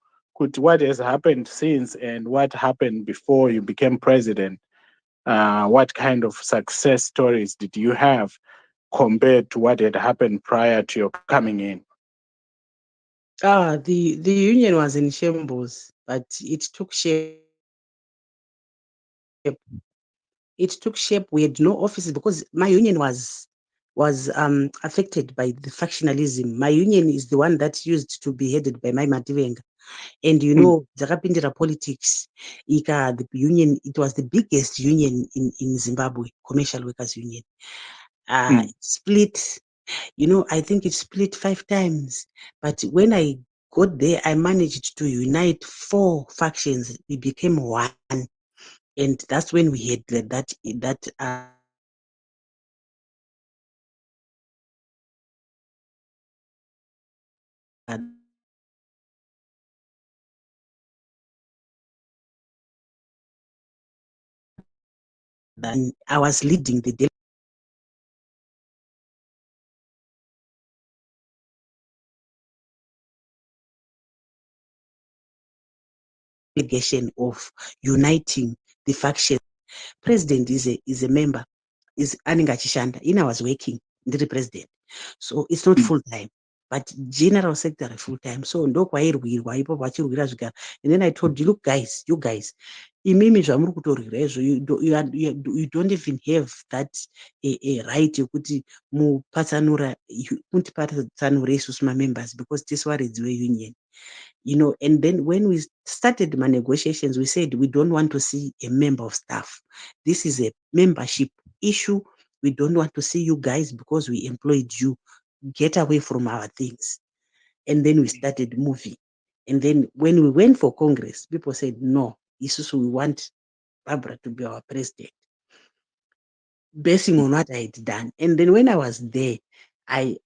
what has happened since and what happened before you became president. What kind of success stories did you have compared to what had happened prior to your coming in? The union was in shambles, but it took shape. It took shape. We had no offices because my union was affected by the factionalism. My union is the one that used to be headed by my Mativenga. And Dzakapindira politics, the union, it was the biggest union in Zimbabwe, Commercial Workers Union. Mm. It split, I think it split 5 times. But when I got there, I managed to unite 4 factions. We became one. And that's when we had I was leading the delegation of uniting the faction. President is a member, is Aninga Chishanda. I was working, the president. So it's not Mm. full time, but general secretary full time. So and then I told you, look, guys, you guys, you don't even have that a right yokuti mupatsanura mutipatsanure isusu members because this one is the union. And then when we started my negotiations, we said we don't want to see a member of staff. This is a membership issue. We don't want to see you guys because we employed you. Get away from our things. And then we started moving. And then when we went for Congress, people said, no, Isusu, we want Barbara to be our president, basing on what I had done. And then when I was there, I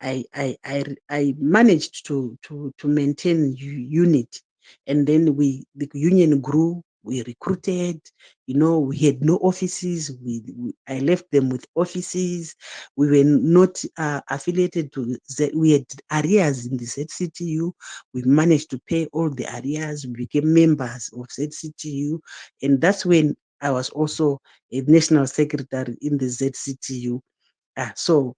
managed to maintain unity. And then the union grew. We recruited. We had no offices. I left them with offices. We were not affiliated to we had areas in the ZCTU. We managed to pay all the areas. We became members of ZCTU, and that's when I was also a national secretary in the ZCTU. So,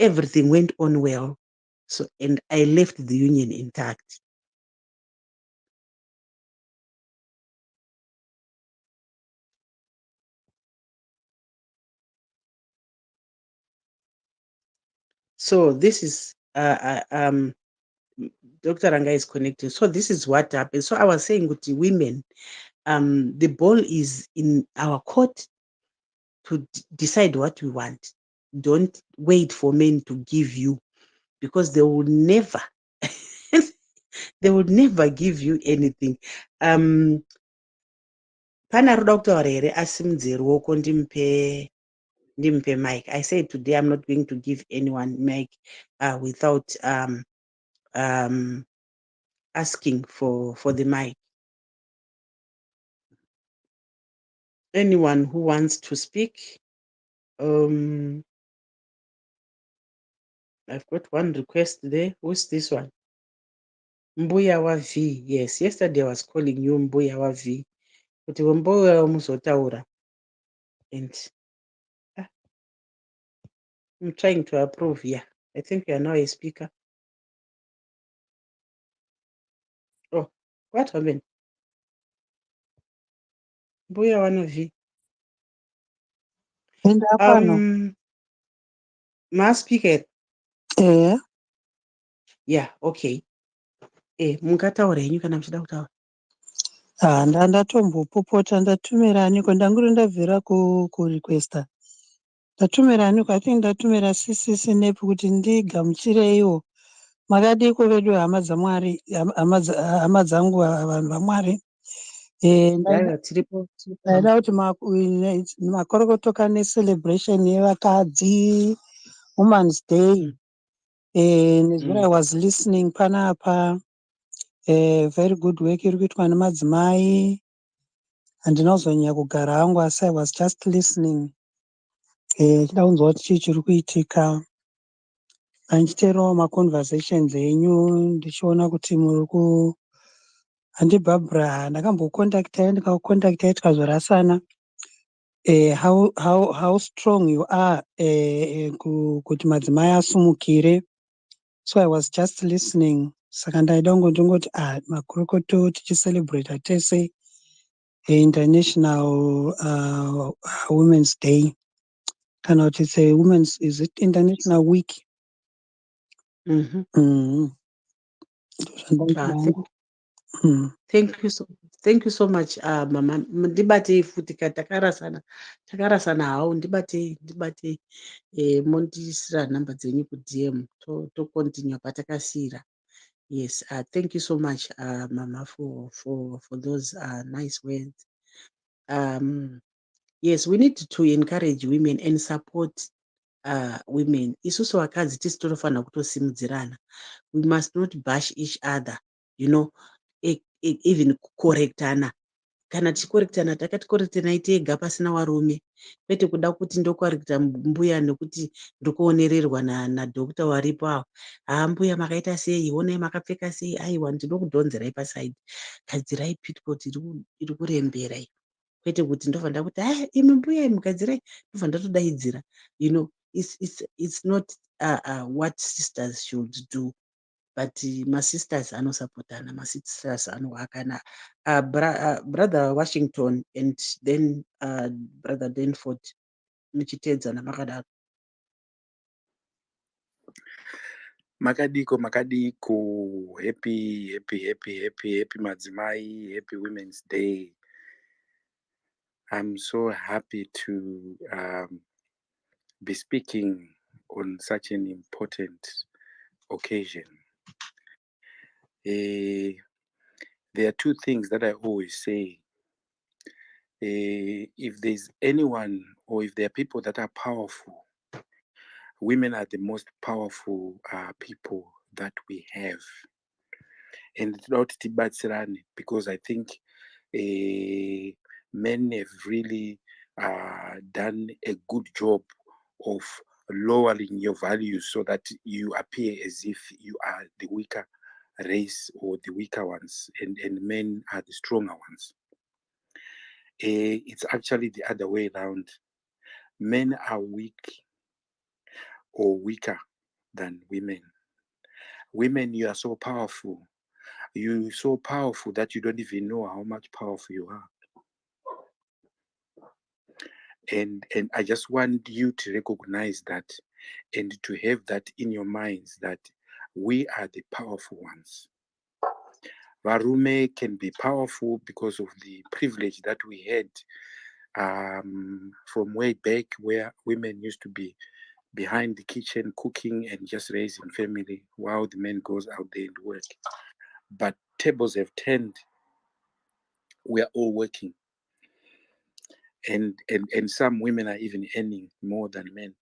everything went on well. So, and I left the union intact. So this is Dr. Ranga is connecting. So this is what happened. So I was saying with the women, the ball is in our court to decide what we want. Don't wait for men to give you, because they will never they will never give you anything. Pana ruda kutaura here asimudze ruoko ndimpe mic. I said today I'm not going to give anyone mic without asking for the mic. Anyone who wants to speak, I've got one request there. Who's this one? Mbuya wa V. Yes, yesterday I was calling you Mbuya wa V. Kuti Mbuya wa muzotaura. And I'm trying to approve. Yeah, I think you are now a speaker. Oh, what happened? Mbuya wa V. Ma speaker. Yeah, okay. Mungataura henyu kana muchida kutaura. Ndatombopopota ndatumira niko ndanguri ndabvira kurequesta. Ndatumira niko, I think ndatumira CCC nepu kuti ndigamuchireiwo. Makadiko vedu hama dzamwari, hama dzangu vanhu vamwari. Yaya tiripo. Ndaida kuti makorokotoka necelebration yevakadzi, Women's Day. As what I was listening panapa, very good work iri kuitwa nemadzimai. Handinozonyanya kugara hangu asi I was just listening. Chida kunzwa kuti chii chiri kuitika. Ndichiteerawo maconversations enyu ndichiona kuti muri ku handi Barbara ndakambokontaktai tikazorasana. How strong you are kuti madzimai asumukire. So I was just listening. Saka ndaida ndingoti makurokoto tichicelebrate tese International Women's Day. Kana kuti it's a women's, is it International Week? Thank you so much mama. Ndibatei futi takarasana hao ndibatei mondisira nhamba dzenyu kudm to continue patakasira. Yes, thank you so much mama for those nice words. Yes, we need to encourage women and support women. Isusu vakadzi tisi tonofanira kutosimudzirana. We must not bash each other, you know, even kukorektana. Kana tichikorektana takatikorektanai tega pasina varume, kwete kuda kuti ndokorekta mbuya nekuti ndokoonererwa nadhokta waripo awo. Mbuya makaita sei, honai makapfeka sei, aiwa ndinokudhonzerai pasaidhi, gadzirai pitcoat iri kurembera iyo. Kwete kuti ndobva ndakuti imi mbuya imi gadzirai, ndobva ndatodaidzira. You know, it's not what sisters should do. But my sisters anosapotana, my sisters anohakana. Brother Washington and then Brother Denford muchitedzana makadaro. Makadiko, happy madzimai, happy Women's Day. I'm so happy to be speaking on such an important occasion. There are two things that I always say. If there's anyone or if there are people that are powerful, women are the most powerful people that we have. And it's not Tibatsirani, because I think men have really done a good job of lowering your values so that you appear as if you are the weaker race or the weaker ones, and men are the stronger ones. It's actually the other way around. Men are weak or weaker than women. Women, you are so powerful. You're so powerful that you don't even know how much powerful you are. And I just want you to recognize that and to have that in your minds, that we are the powerful ones. Varume can be powerful because of the privilege that we had from way back, where women used to be behind the kitchen cooking and just raising family while the man goes out there and work. But tables have turned. We are all working. And some women are even earning more than men.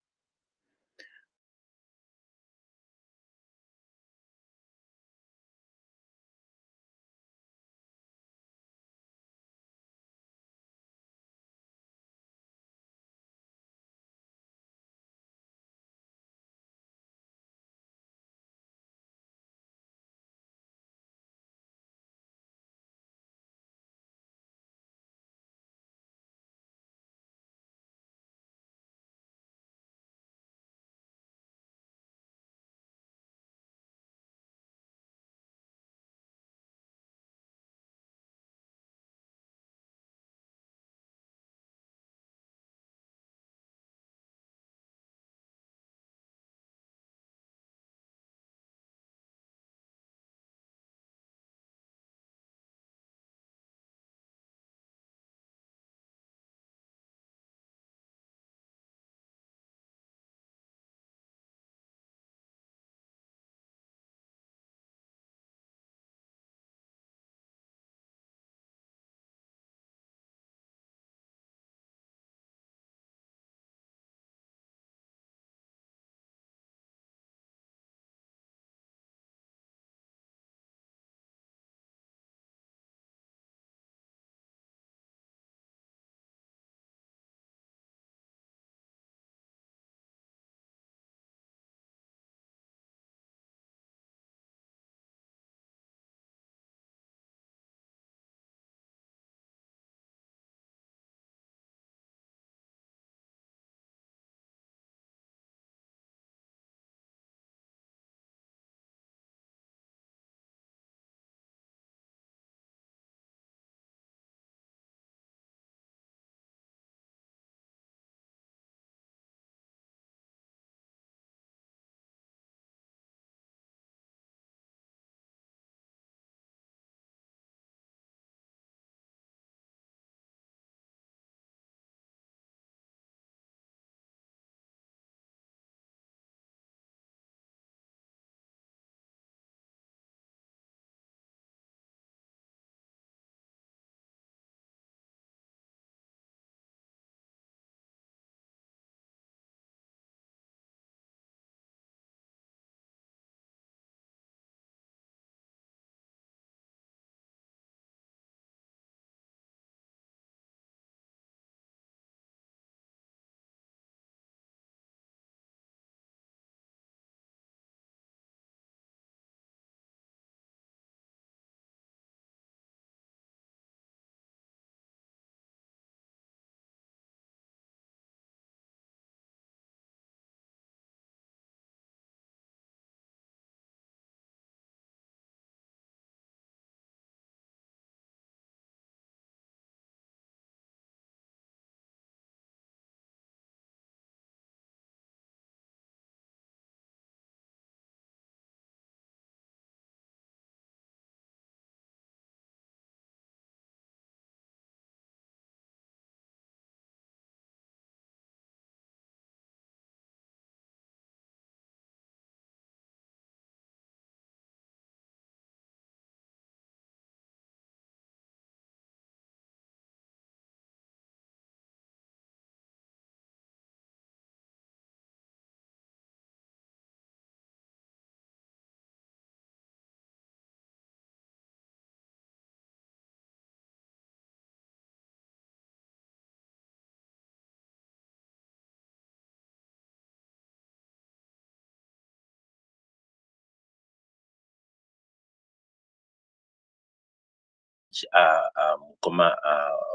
much,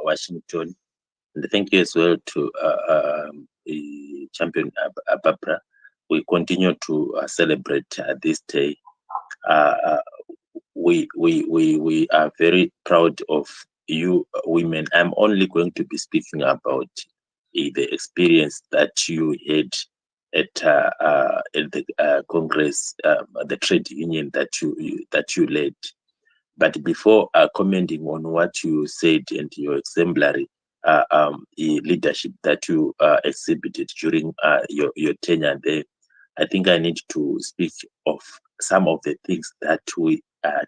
Washington. And thank you as well to Champion Barbara. We continue to celebrate this day. We are very proud of you women. I'm only going to be speaking about the experience that you had at the Congress, the trade union that you led. But before commenting on what you said and your exemplary leadership that you exhibited during your tenure there, I think I need to speak of some of the things that we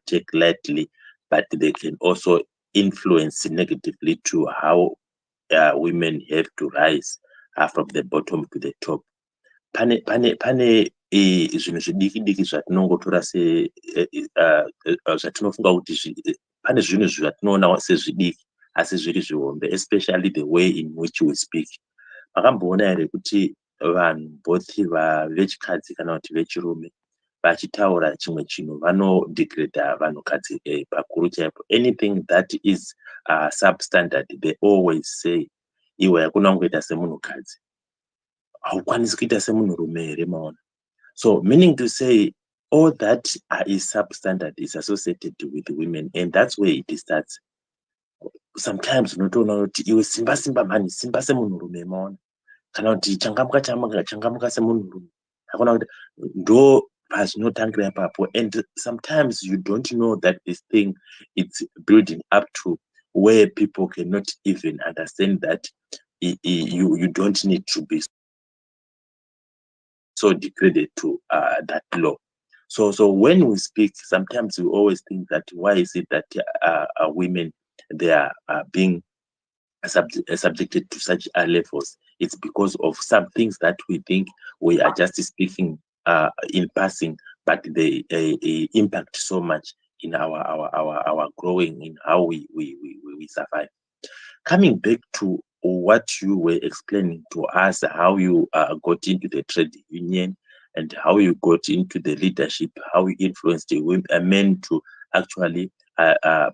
take lightly, but they can also influence negatively to how women have to rise from the bottom to the top. Pane zvinhu zvidiki diki zvatinongotora zvatinofunga kuti pane zvinhu zvatinoona sezvidiki asi zviri zvihombe, especially the way in which we speak. Makamboona here kuti vanhu both vechikadzi kana kuti vechirume vachitaura chimwe chinhu vanodegradha vanhukadzi pakuru chaipo. Anything that is substandard, they always say iwe hakuna kungoita semunhukadzi, haukwanisi kuita semunhurume here maona. So meaning to say all that is substandard is associated with women, and that's where it starts. Sometimes unotoona kuti iwe simba mani, simba semunhurume maona, kana kuti changamuka semunhurume, hakuna kuti ndo pazvinotangira ipapo. And sometimes you don't know that this thing it's building up to where people cannot even understand that you don't need to be so degraded to that law. So when we speak, sometimes we always think that why is it that women, they are being subjected to such levels? It's because of some things that we think we are just speaking in passing, but they impact so much in our growing, in how we survive. Coming back to what you were explaining to us, how you got into the trade union and how you got into the leadership, how you influenced the women, men to actually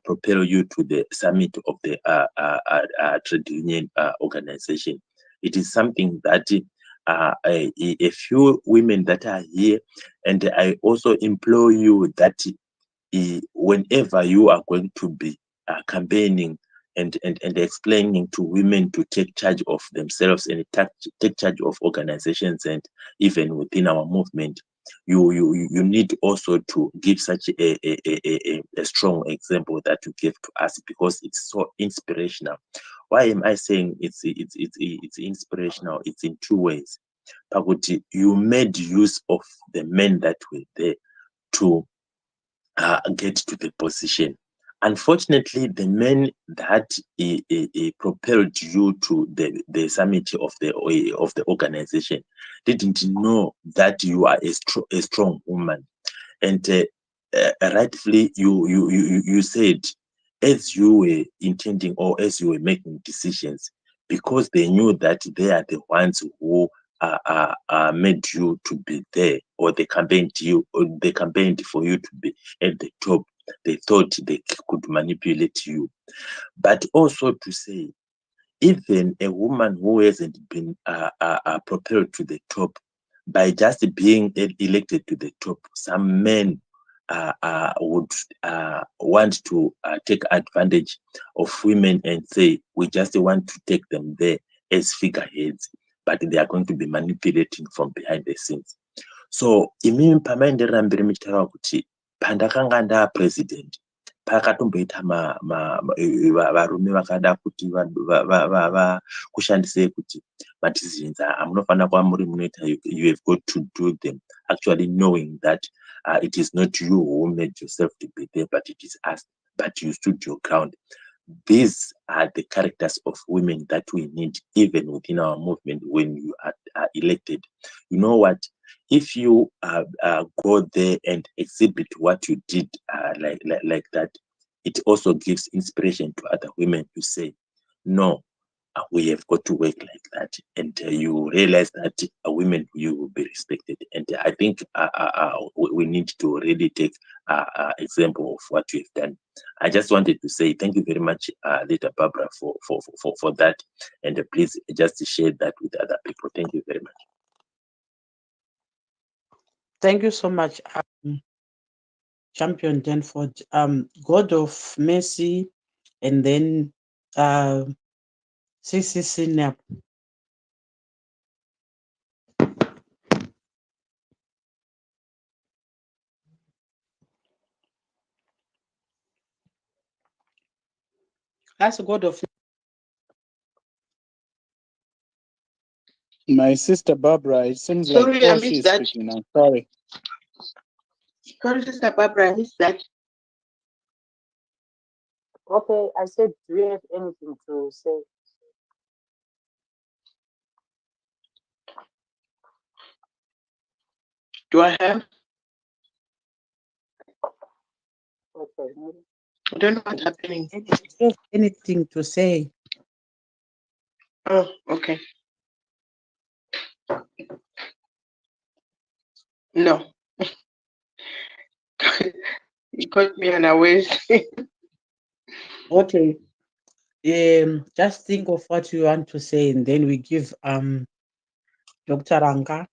propel you to the summit of the trade union organization. It is something that a few women that are here, and I also implore you that whenever you are going to be campaigning and explaining to women to take charge of themselves and take charge of organizations and even within our movement, you need also to give such a strong example that you give to us, because it's so inspirational. Why am I saying it's inspirational? It's in two ways. Pakuti, you made use of the men that were there to get to the position. Unfortunately, the men that propelled you to the summit of the organization didn't know that you are a strong woman, and rightfully you said, as you were intending or as you were making decisions, because they knew that they are the ones who made you to be there, or they campaigned for you to be at the top. They thought they could manipulate you. But also to say, even a woman who hasn't been propelled to the top, by just being elected to the top, some men would want to take advantage of women and say, we just want to take them there as figureheads, but they are going to be manipulating from behind the scenes. So imimi pamaenderera mberi michitaura kuti pandakanga ndapresident pakatomboita varume vakada kuti kushandise kuti madecisions amunofanira kuva muri munoita, you have got to do them actually knowing that it is not you who made yourself to be there, but it is us, but you stood your ground. These are the characters of women that we need even within our movement when you are elected. You know what? If you go there and exhibit what you did like that, it also gives inspiration to other women to say, no, we have got to work like that, and you realize that women, you will be respected. And I think we need to really take example of what you have done. I just wanted to say thank you very much, Leader Barbara, for that, and please just share that with other people. Thank you very much. Thank you so much, Champion Danford. God of Mercy, and then CCC NAP. That's God of. My sister Barbara, it seems Sorry, like I oh, she missed is that. speaking now. Sorry. Sorry, Sister Barbara, I missed that. Okay, I said, do you have anything to say? Do I have? Okay. I don't know what's happening. Do you have anything to say? Oh, okay. No. You caught me unawares. Okay. Just think of what you want to say, and then we give Dr. Ranga.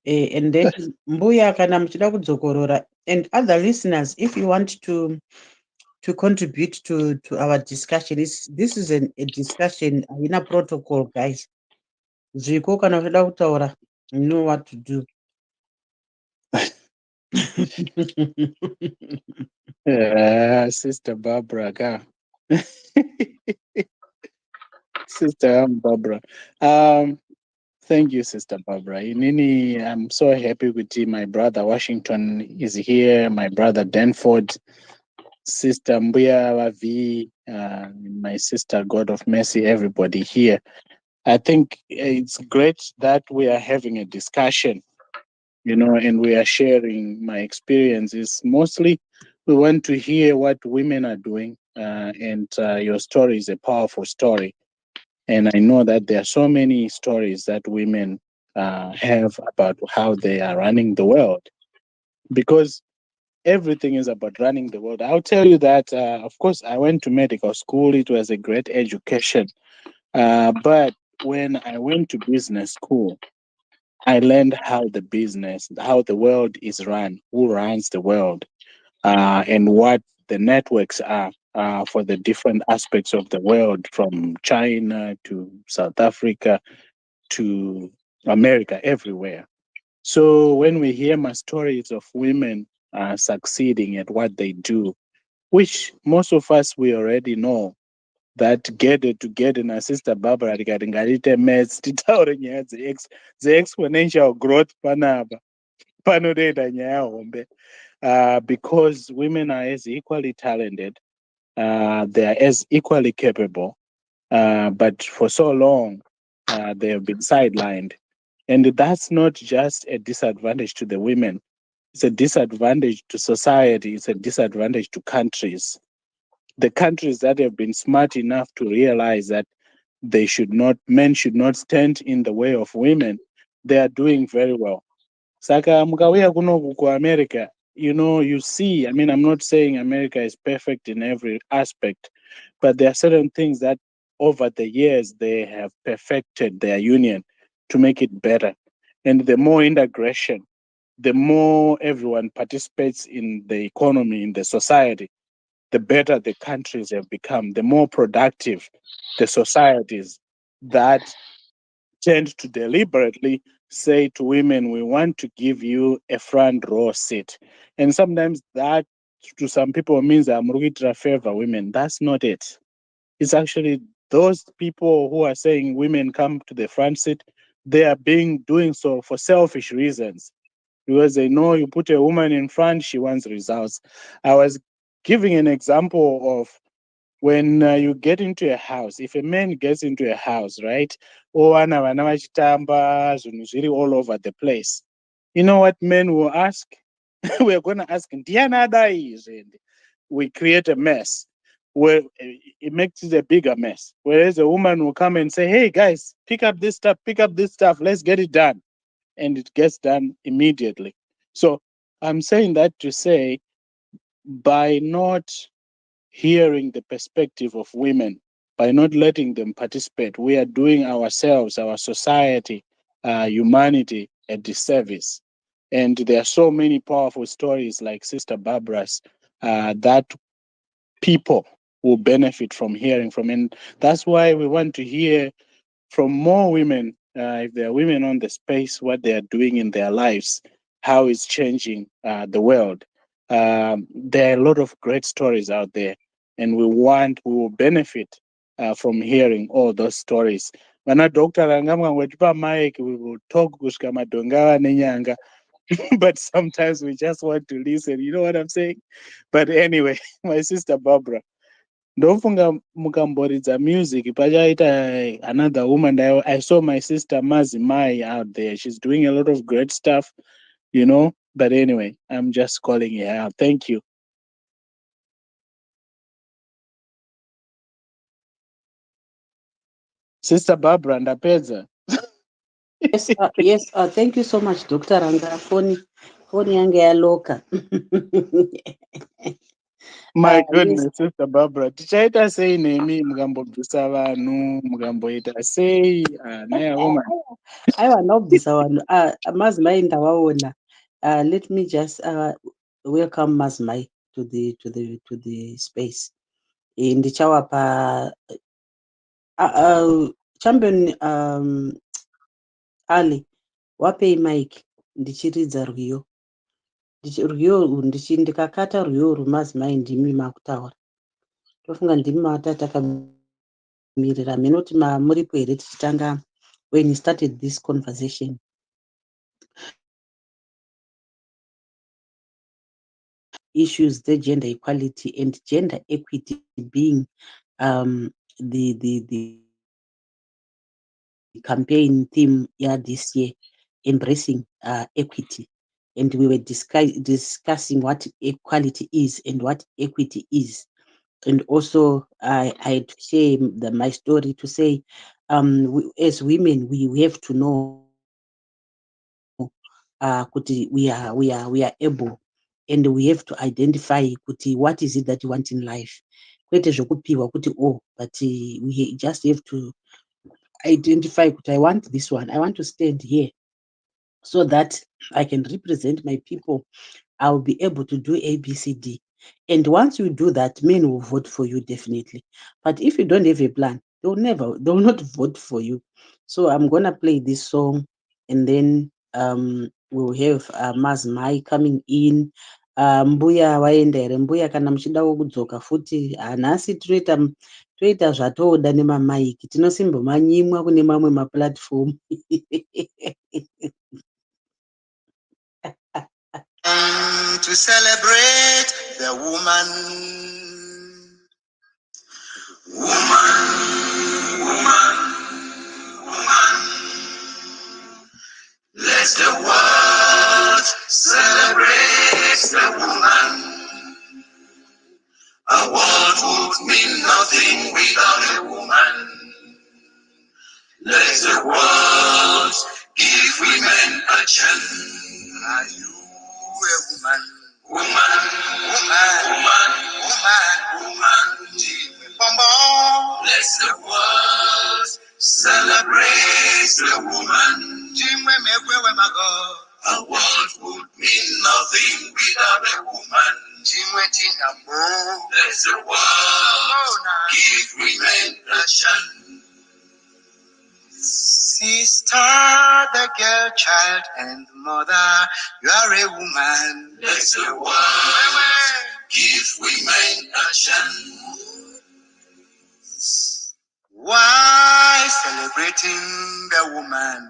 And then Mbuya kana muchida kudzokorora. And other listeners, if you want to contribute to our discussion, this is a discussion in a protocol, guys. Zviko kana uchida kutaura, you know what to do. Sister Barbara. Sister Barbara. Thank you, Sister Barbara. Inini, I'm so happy with you. My brother Washington is here. My brother Danford, Sister Mbuya Wavi, my sister God of Mercy, everybody here. I think it's great that we are having a discussion, and we are sharing my experiences. Mostly, we want to hear what women are doing, and your story is a powerful story. And I know that there are so many stories that women have about how they are running the world, because everything is about running the world. I'll tell you that, of course, I went to medical school. It was a great education. But when I went to business school, I learned how the world is run, who runs the world, and what the networks are for the different aspects of the world, from China to South Africa to America, everywhere. So when we hear my stories of women succeeding at what they do, which most of us we already know, that together na Sister Barbara tikaringarite maths titaure nyaya exponential growth panapa panotoita nyaya hombe, because women are as equally talented, they are as equally capable, but for so long they have been sidelined. And that's not just a disadvantage to the women, it's a disadvantage to society, it's a disadvantage to countries. The countries that have been smart enough to realize that men should not stand in the way of women, they are doing very well. Saka mukauya kunoku ku America, you see, I mean, I'm not saying America is perfect in every aspect, but there are certain things that over the years they have perfected their union to make it better. And the more integration, the more everyone participates in the economy, in the society, the better the countries have become, the more productive the societies that tend to deliberately say to women, we want to give you a front row seat. And sometimes that to some people means I'm looking to favor women. That's not it. It's actually those people who are saying women come to the front seat, they are doing so for selfish reasons, because they know you put a woman in front, she wants results. I was giving an example of when you get into a house. If a man gets into a house, right? Vana vachitamba, zvinhu zviri all over the place. You know what men will ask? We're going to ask, "Ndiani adai izvi?" We create a mess. where it makes it a bigger mess. Whereas a woman will come and say, "Hey guys, pick up this stuff, let's get it done," and it gets done immediately. So I'm saying that to say, by not hearing the perspective of women, by not letting them participate, we are doing ourselves, our society, humanity a disservice. And there are so many powerful stories like Sister Barbara's that people will benefit from hearing from. And that's why we want to hear from more women, if there are women on the space, what they are doing in their lives, how it's changing the world. There are a lot of great stories out there, and we will benefit from hearing all those stories. Mana Dr. Rangama wetupa mic, we will talk kusika madongawa nenyanga, but sometimes we just want to listen. You know what I'm saying? But anyway, my sister Barbara, ndofunga mukamboridza music pachaita another woman. I saw my sister Mazimai out there. She's doing a lot of great stuff, you know. But anyway, I'm just calling her out. Thank you. Sister Barbara Ndapedza. Yes, thank you so much, Dr. Ranga. Phone yange yaloka. My goodness, Yes, Sister Barbara. Tichaita sei nemi mukambobvisa vanhu, mukamboita sei? Naya woman. aiwa ndakubvisa vanhu. Mazimai ndavaona. Let me just welcome Mazimai to the space. Ndichawapa champion Ali wapei mic ndichiridza rwiyo. Ndikakata rwiyo rwemazimai ndimi makutaura. Tofunga ndimi matatamirira minoti muripo here tichitanga when he started this conversation. Issues the gender equality and gender equity being the campaign theme this year, embracing equity. And we were discussing what equality is and what equity is. And also I had to share my story to say, as women, we have to know kuti we are able, and we have to identify kuti what is it that you want in life. Kwete zvokupiwa kuti but we just have to identify kuti I want this one, I want to stand here so that I can represent my people. I'll be able to do ABCD. And once you do that, men will vote for you definitely. But if you don't have a plan, they'll not vote for you. So I'm gonna play this song, and then we'll have Mazimai coming in. Mbuya waenda here. Mbuya kana muchidawo kudzoka futi. Nhasi toita zvatoda nemamaiki. Tinosimbomanyimwa kune mamwe maplatform. To celebrate the woman. Let the world celebrate the woman. A world would mean nothing without a woman. Let the world give women a chance. Are you a woman? Woman, woman, woman, woman, woman. Let the world celebrate the woman. A world would mean nothing without a woman. Let the world give women a chance. Sister, the girl, child, and mother, you are a woman. Let the world give women a chance. Why celebrating the woman?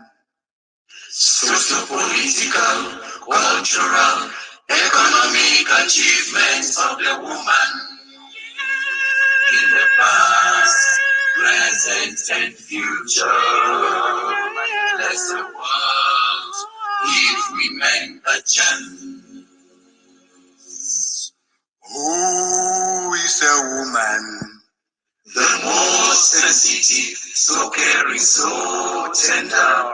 Socio-political, cultural, economic achievements of the woman in the past, present, and future. Let the world give women a chance. Who is a woman. The most sensitive, so caring, so tender.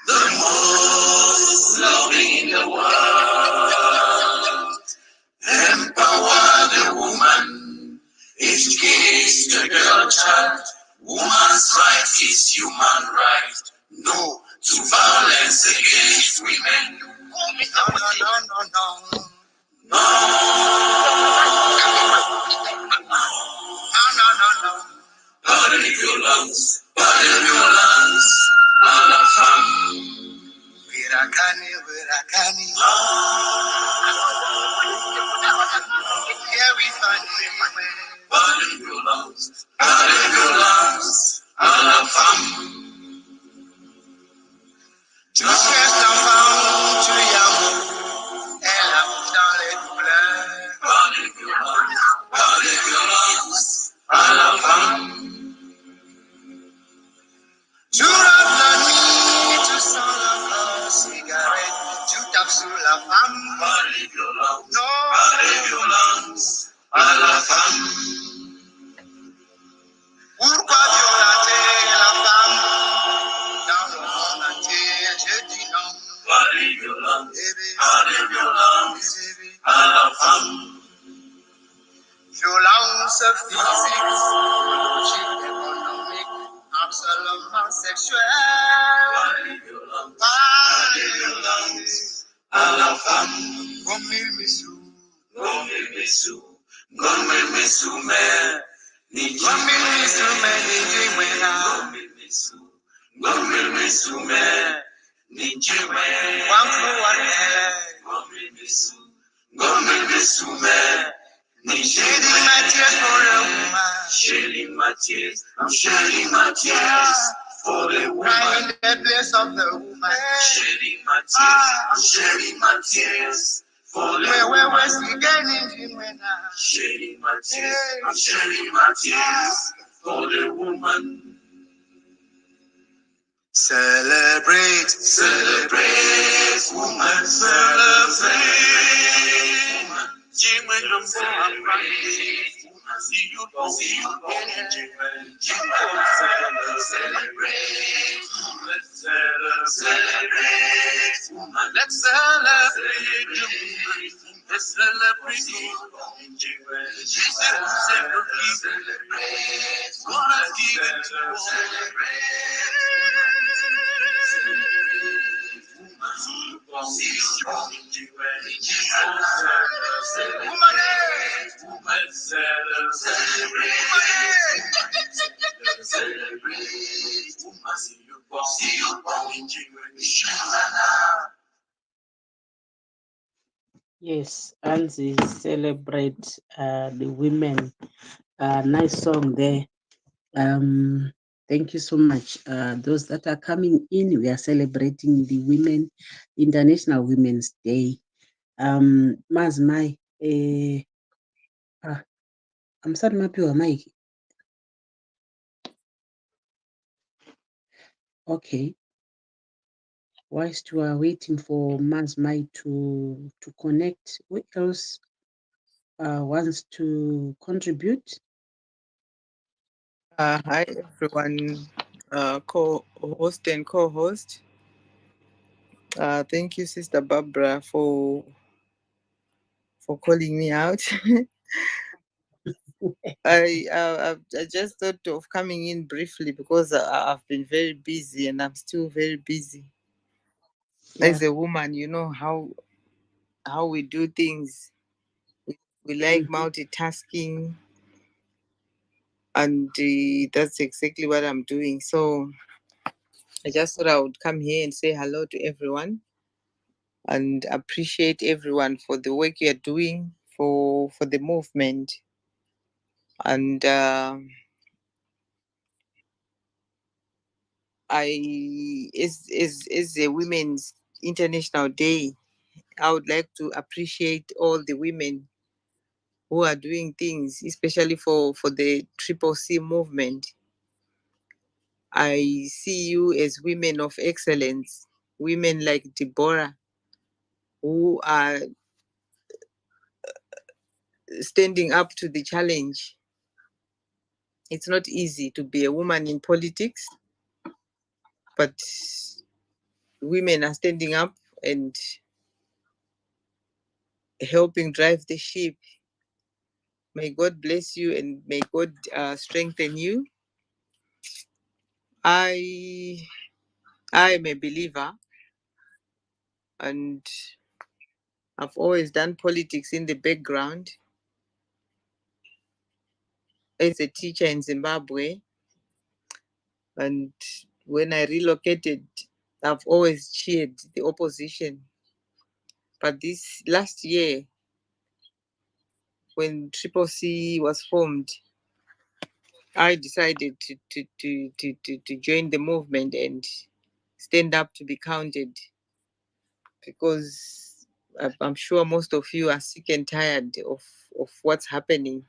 The most loving in the world. Empower the woman. Educate the girl child. Woman's right is human right. No to violence against women. No, no, no, no, no. No. No. Pardon your lungs. Pardon your lungs. Allah Wirakani. Here we find it. Pardon your lungs. Pardon your lungs. Allah Tu cherches l'enfant, tu l'amour, elle a dans les douleurs. Par les violences, à la femme. Tu rêves la nuit, tu sens la cigarette, tu tapes sur la femme. Par les violences, non. Par les violences, à la femme. Pourquoi violenter la femme? Dans le monde entier, je dis non. Par les violences, à la femme. Violence physique, psychologique, économique, absolument sexuelle. Par les violences, à la femme. Comme il me soumet. I'm shedding my tears for the woman. Right in the place of the woman. Shedding my tears. I'm shedding my tears for the woman. Shedding my tears. I'm shedding my tears for the woman. Celebrate, woman, celebrate. Celebrate. See you, celebrate, woman, let's celebrate, let's celebrate, Yes, and they celebrate the women. Nice song there. Thank you so much. Those that are coming in, we are celebrating the Women International Women's Day. Mazmai, I'm starting up your mic. Okay. Whilst you are waiting for Mazmai to connect, who else wants to contribute? Hi everyone, co-host and co-host. Thank you, Sister Barbara, for calling me out. I just thought of coming in briefly because I've been very busy and I'm still very busy. Yeah. As a woman, you know how we do things. We like multitasking, and that's exactly what I'm doing. So I just thought I would come here and say hello to everyone and appreciate everyone for the work you're doing for the movement. And is a Women's International Day, I would like to appreciate all the women who are doing things, especially for the Triple C movement. I see you as women of excellence, women like Deborah, who are standing up to the challenge. It's not easy to be a woman in politics, but women are standing up and helping drive the ship. May God bless you and may God strengthen you. I am a believer, and I've always done politics in the background. As a teacher in Zimbabwe, and when I relocated, I've always cheered the opposition. But this last year, when Triple C was formed, I decided to join the movement and stand up to be counted, because I'm sure most of you are sick and tired of what's happening.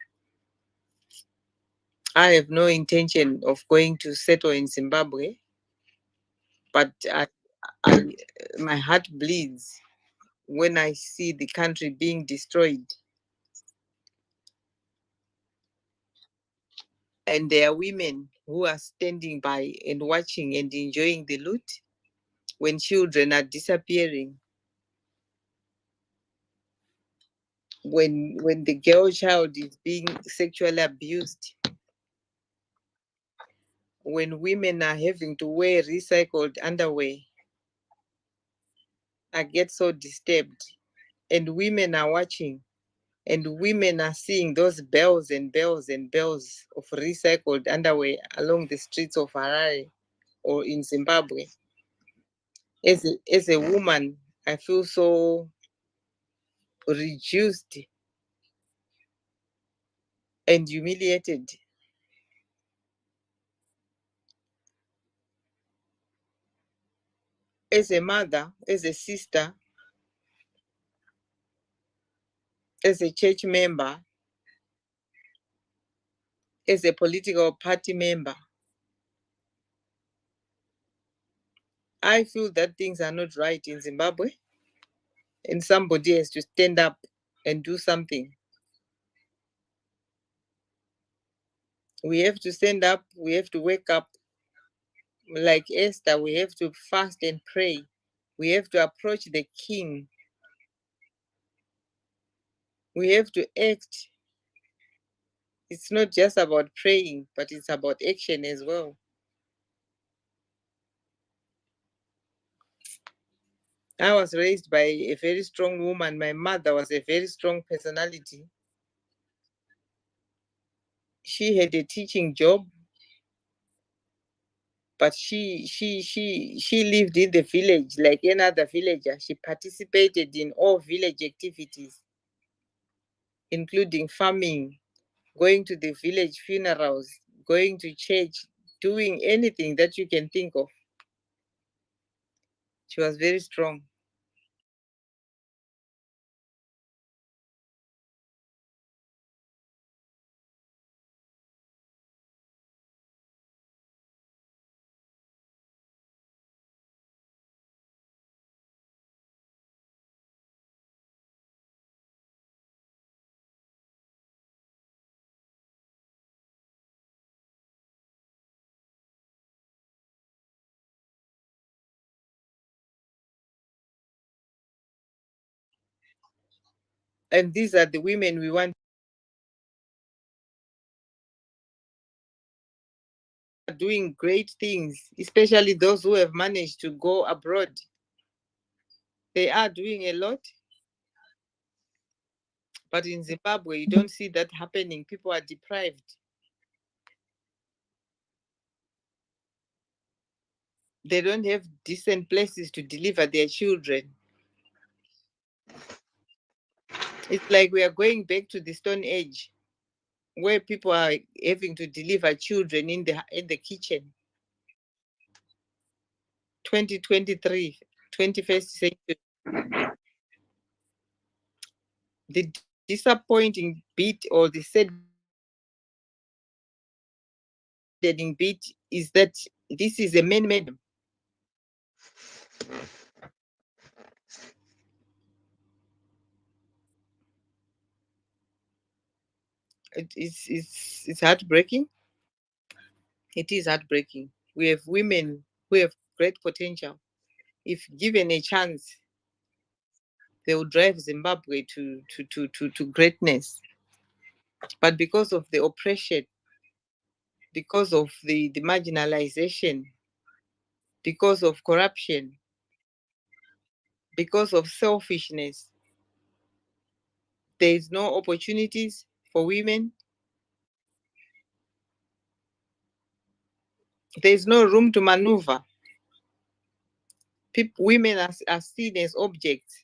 I have no intention of going to settle in Zimbabwe, but my heart bleeds when I see the country being destroyed. And there are women who are standing by and watching and enjoying the loot when children are disappearing. When the girl child is being sexually abused, when women are having to wear recycled underwear, I get so disturbed. And women are watching, and women are seeing those bells and bells and bells of recycled underwear along the streets of Harare or in Zimbabwe. As a woman, I feel so reduced and humiliated. As a mother, as a sister, as a church member, as a political party member, I feel that things are not right in Zimbabwe, and somebody has to stand up and do something. We have to stand up, we have to wake up. Like Esther, we have to fast and pray. We have to approach the king. We have to act. It's not just about praying, but it's about action as well. I was raised by a very strong woman. My mother was a very strong personality. She had a teaching job, but she lived in the village like any other villager. She participated in all village activities, including farming, going to the village funerals, going to church, doing anything that you can think of. She was very strong. And these are the women we want doing great things, especially those who have managed to go abroad. They are doing a lot. But in Zimbabwe, you don't see that happening. People are deprived. They don't have decent places to deliver their children. It's like we are going back to the Stone Age, where people are having to deliver children in the kitchen. 2023, 21st century. The disappointing bit or the saddening bit is that this is a man-made. It's heartbreaking. It is heartbreaking. We have women who have great potential. If given a chance, they will drive Zimbabwe to greatness. But because of the oppression, because of the marginalization, because of corruption, because of selfishness, there is no opportunities for women. There is no room to maneuver. Women are seen as objects.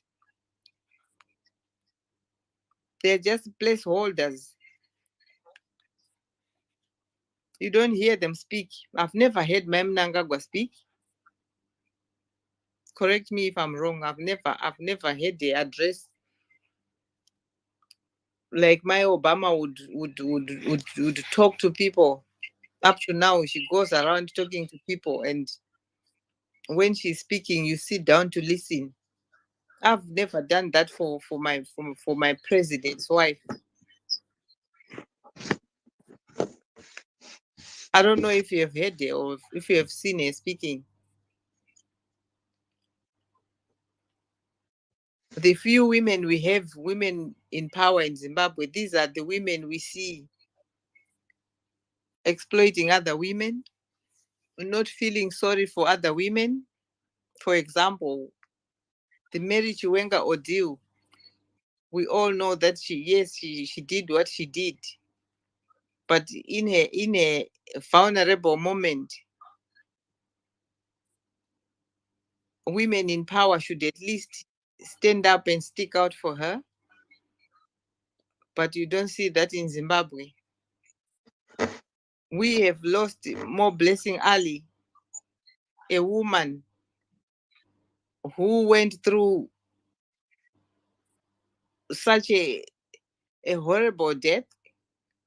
They're just placeholders. You don't hear them speak. I've never heard Ma'am Mnangagwa speak. Correct me if I'm wrong. I've never heard the address like my Obama would talk to people. Up to now, she goes around talking to people, and when she's speaking, you sit down to listen. I've never done that for my president's wife. I don't know if you have heard her or if you have seen her speaking. The few women we have, women in power in Zimbabwe, these are the women we see exploiting other women, not feeling sorry for other women. For example, the Mary Chiwenga ordeal. We all know that she did what she did, but in a vulnerable moment, women in power should at least stand up and stick out for her. But you don't see that in Zimbabwe. We have lost More Blessing Ali, a woman who went through such a horrible death,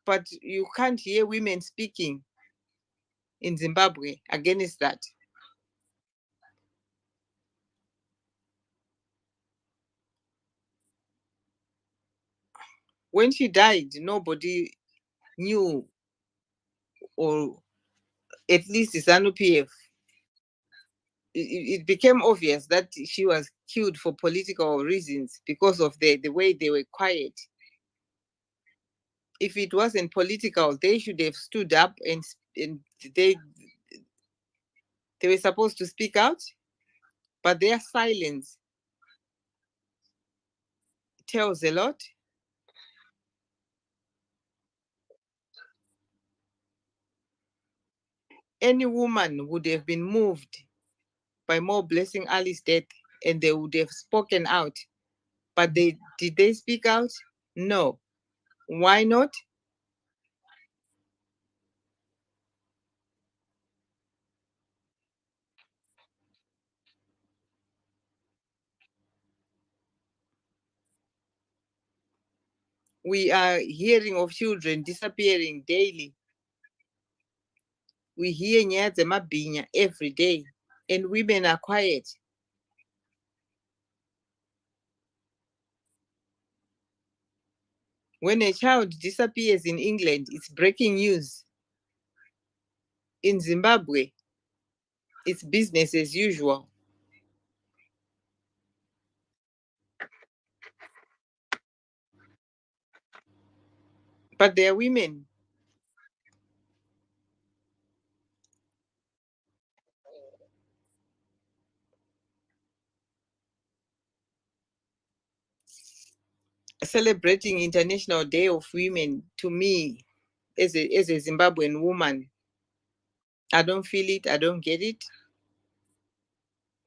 but you can't hear women speaking in Zimbabwe against that. When she died, nobody knew, or at least the ZANU-PF, it became obvious that she was killed for political reasons because of the way they were quiet. If it wasn't political, they should have stood up and they were supposed to speak out, but their silence tells a lot. Any woman would have been moved by More Blessing Ali's death and they would have spoken out. But did they speak out? No. Why not? We are hearing of children disappearing daily. We hear Nyadze Mabinya every day, and women are quiet. When a child disappears in England, it's breaking news. In Zimbabwe, it's business as usual. But there are women. Celebrating International Day of Women, to me, as a Zimbabwean woman, I don't feel it, I don't get it,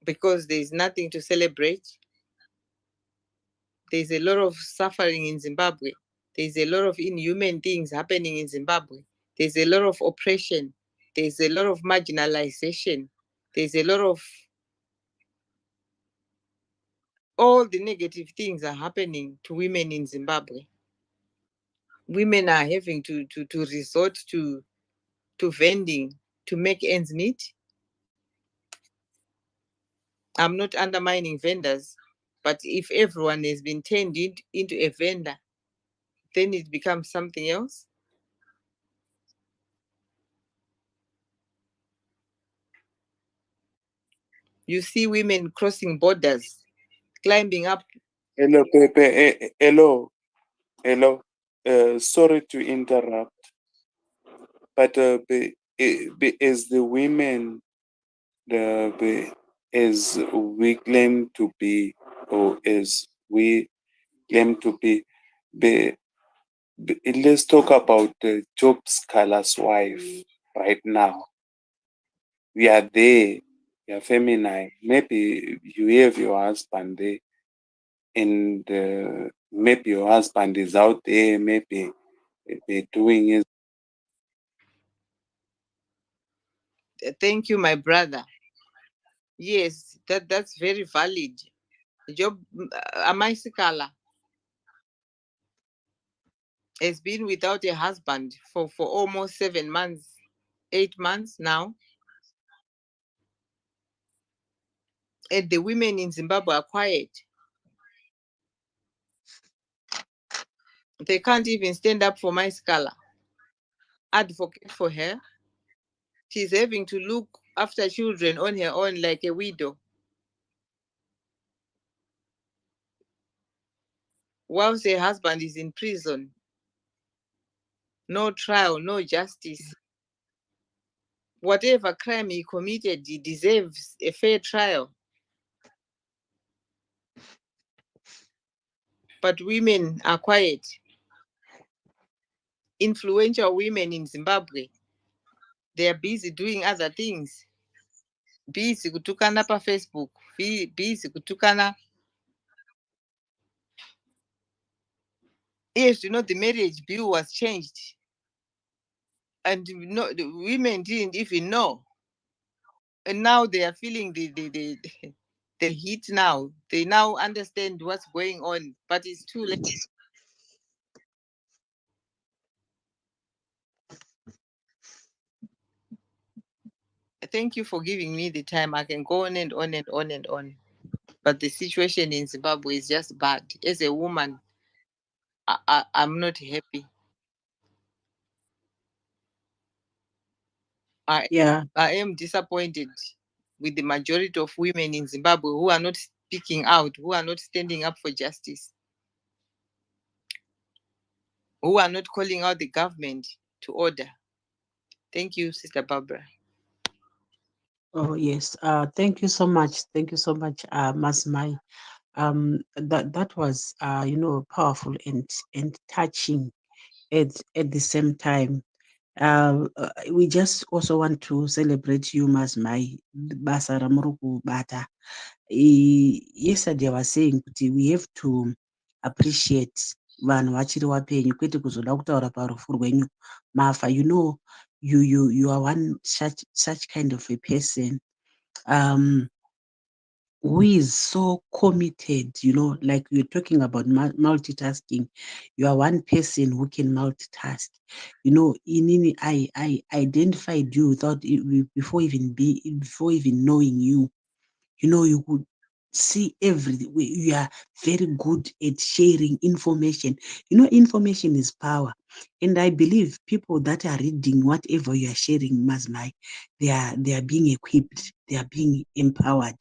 because there's nothing to celebrate. There's a lot of suffering in Zimbabwe. There's a lot of inhuman things happening in Zimbabwe. There's a lot of oppression. There's a lot of marginalization. There's a lot of all the negative things are happening to women in Zimbabwe. Women are having to resort to vending to make ends meet. I'm not undermining vendors, but if everyone has been turned into a vendor, then it becomes something else. You see women crossing borders, climbing up. Hello, Pepe. Hello. Hello. Sorry to interrupt, but as the women, as we claim to be, or as we claim to be, let's talk about Job Scala's wife right now. We are there, we are feminine. Maybe you have your husband there, and maybe your husband is out there, maybe they're doing his. Thank you, my brother. Yes, that's very valid. Job Amaisikala has been without a husband for almost 7 months, 8 months now. And the women in Zimbabwe are quiet. They can't even stand up for Maisikala, advocate for her. She's having to look after children on her own like a widow. Whilst her husband is in prison. No trial, no justice. Whatever crime he committed, he deserves a fair trial. But women are quiet. Influential women in Zimbabwe, they are busy doing other things. Busy kutukana pa Facebook, busy kutukana. Yes, the marriage bill was changed. And the women didn't even know. And now they are feeling the heat now. They now understand what's going on, but it's too late. Thank you for giving me the time. I can go on and on and on and on. But the situation in Zimbabwe is just bad. As a woman, I'm not happy. I am disappointed with the majority of women in Zimbabwe who are not speaking out, who are not standing up for justice, who are not calling out the government to order. Thank you, Sister Barbara. Oh yes. Thank you so much. Thank you so much, Masmai. That was powerful and touching at the same time. We just also want to celebrate you, Masmai. Basa Ramuruku Bata. Yesterday I was saying that we have to appreciate vanhu vachiri vapenyu kwete kuzoda kutaura parufu rwenyu mafa. You are one such kind of a person who is so committed, like you're talking about multitasking. You are one person who can multitask. Inini, I identified you before even knowing you. You could see everything. You are very good at sharing information. Information is power. And I believe people that are reading whatever you are sharing, Masmai, they are being equipped, they are being empowered.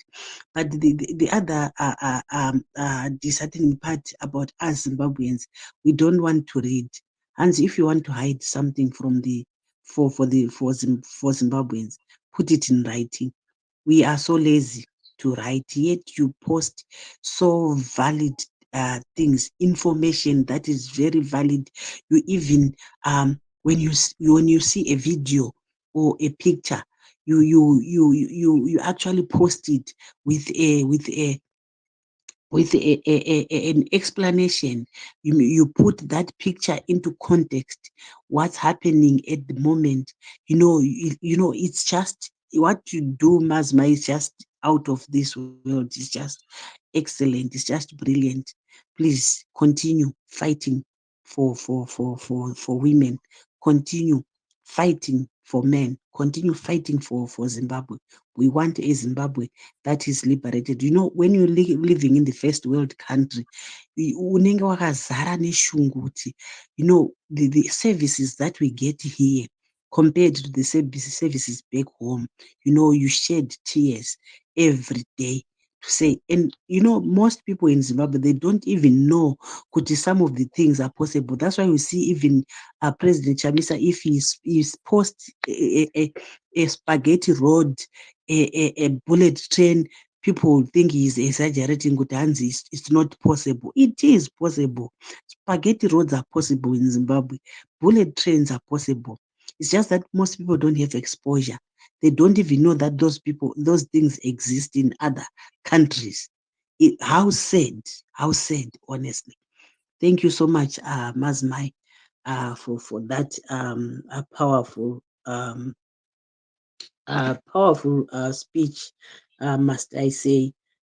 But the other disheartening part about us Zimbabweans, we don't want to read. And if you want to hide something from for Zimbabweans, put it in writing. We are so lazy to write, yet you post so valid things, information that is very valid. You even when you see a video or a picture, you actually post it with an explanation. You put that picture into context, what's happening at the moment. It's just what you do, Masma, is just out of this world. It's just excellent. It's just brilliant. Please continue fighting for women. Continue fighting for men. Continue fighting for Zimbabwe. We want a Zimbabwe that is liberated. You know, when you're living in the first world country, unenge wakazara neshungu kuti, you know, the services that we get here compared to the services back home, you know, you shed tears every day to say, and you know, most people in Zimbabwe, they don't even know kuti some of the things are possible. That's why we see even President Chamisa, if he's post a spaghetti road, a bullet train, people think he's exaggerating. It's not possible. It is possible. Spaghetti roads are possible in Zimbabwe. Bullet trains are possible. It's just that most people don't have exposure. They don't even know that those things exist in other countries. How sad, honestly. Thank you so much, Mazmai, for that powerful speech, must I say.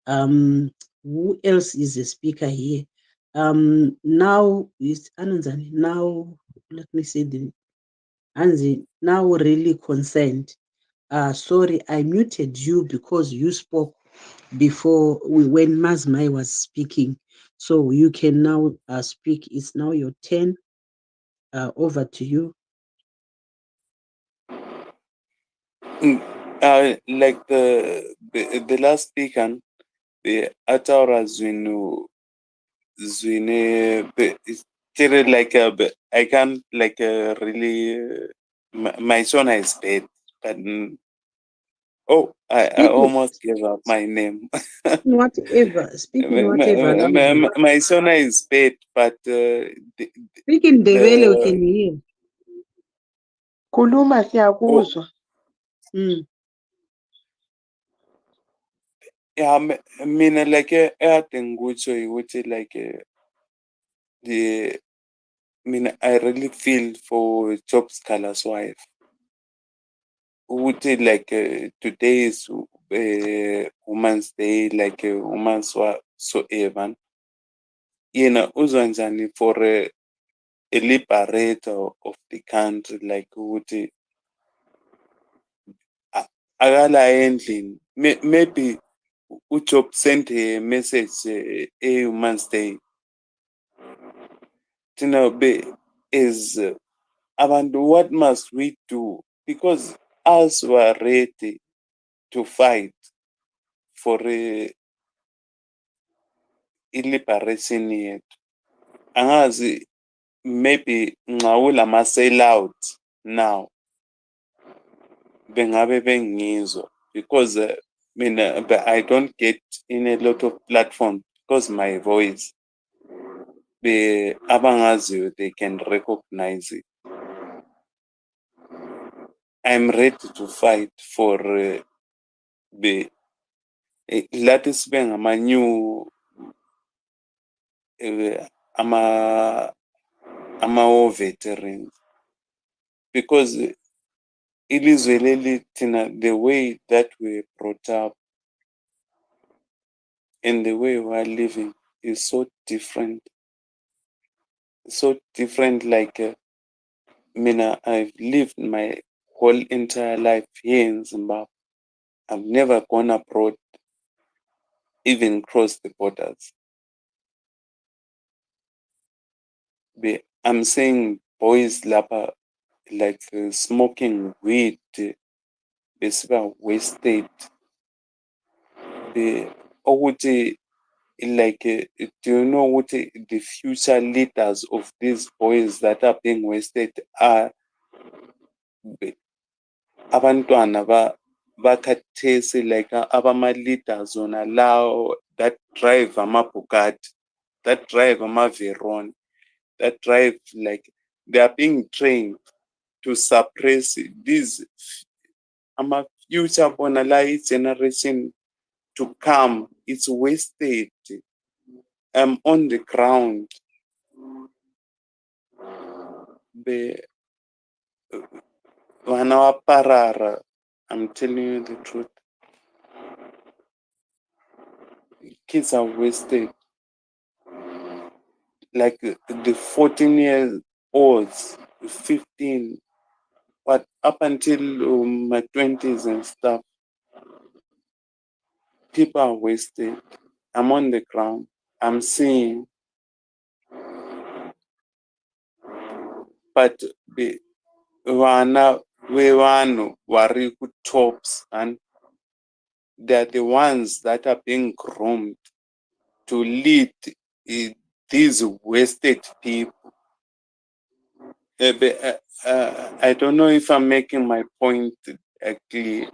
Who else is a speaker here? Now is Ananzani. Now let me say the Anzi now really concerned. Sorry, I muted you because you spoke before when Mazmai was speaking. So you can now speak. It's now your turn. Over to you. Like the last speaker, the Ataura Zwine, like I can't like really. My son is bad, but I almost gave up my name. Speaking whatever. My son is bad, but Speaking Ndebele, we can hear. Khuluma siyakuzwa. Yeah, mina like I think ukuthi like I really feel for Job Scala's wife. Ukuthi like today is Women's Day, like Women's whatsoever. Uzwa njani for a liberator of the country, like ukuthi akala endlini. Maybe uJob sent a message a Women's Day. Is abantu, what must we do? Because us were ready to fight for liberation yethu. Angazi, maybe nxawula ma-sell out now bengabe bengizwa, because but I don't get in a lot of platforms because my voice, abangaziyo, they can recognize it. I'm ready to fight for lathi sibe ngama-new ama-war veterans, because ilizwe leli thina, the way that we brought up and the way we are living is so different. So different, like I've lived my whole entire life here in Zimbabwe. I've never gone abroad, even crossed the borders. I'm saying boys lapha, like smoking weed, besiba wasted. Ukuthi, like, do you know what the future leaders of these boys that are being wasted are? Abantwana bakhathesi, like abama-leaders on allow that drive ama-Bugatti, that drive ama-Veyron, that drive, like they are being trained to suppress these future bona la generation to come. It's wasted. On the ground. Vana va parara. I'm telling you the truth. Kids are wasted. Like the 14-year-olds, 15, But up until my 20s and stuff, people are wasted. I'm on the ground. I'm seeing, but vana vevanhu vari tops, and they're the ones that are being groomed to lead these wasted people. I don't know if I'm making my point clear.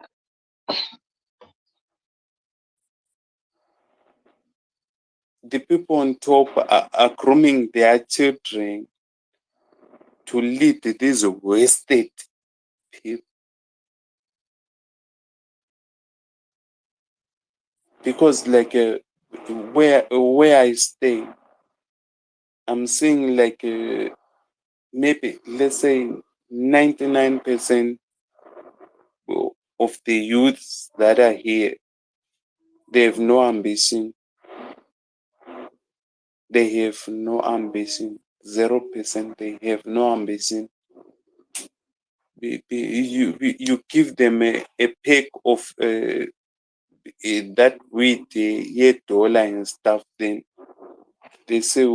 The people on top are grooming their children to lead these wasted people. Because like where I stay, I'm seeing like maybe let's say 99% of the youths that are here, they have no ambition. They have no ambition. 0%. They have no ambition. You give them a pack of that wheat, $8 and stuff, then they say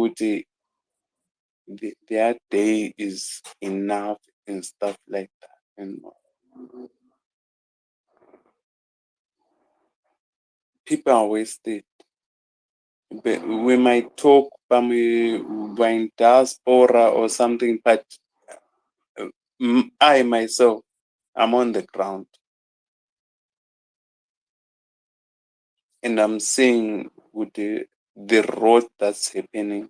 their day is enough and stuff like that. And people are wasted. But we might talk by in diaspora or something, but I myself, I'm on the ground. And I'm seeing with the road that's happening.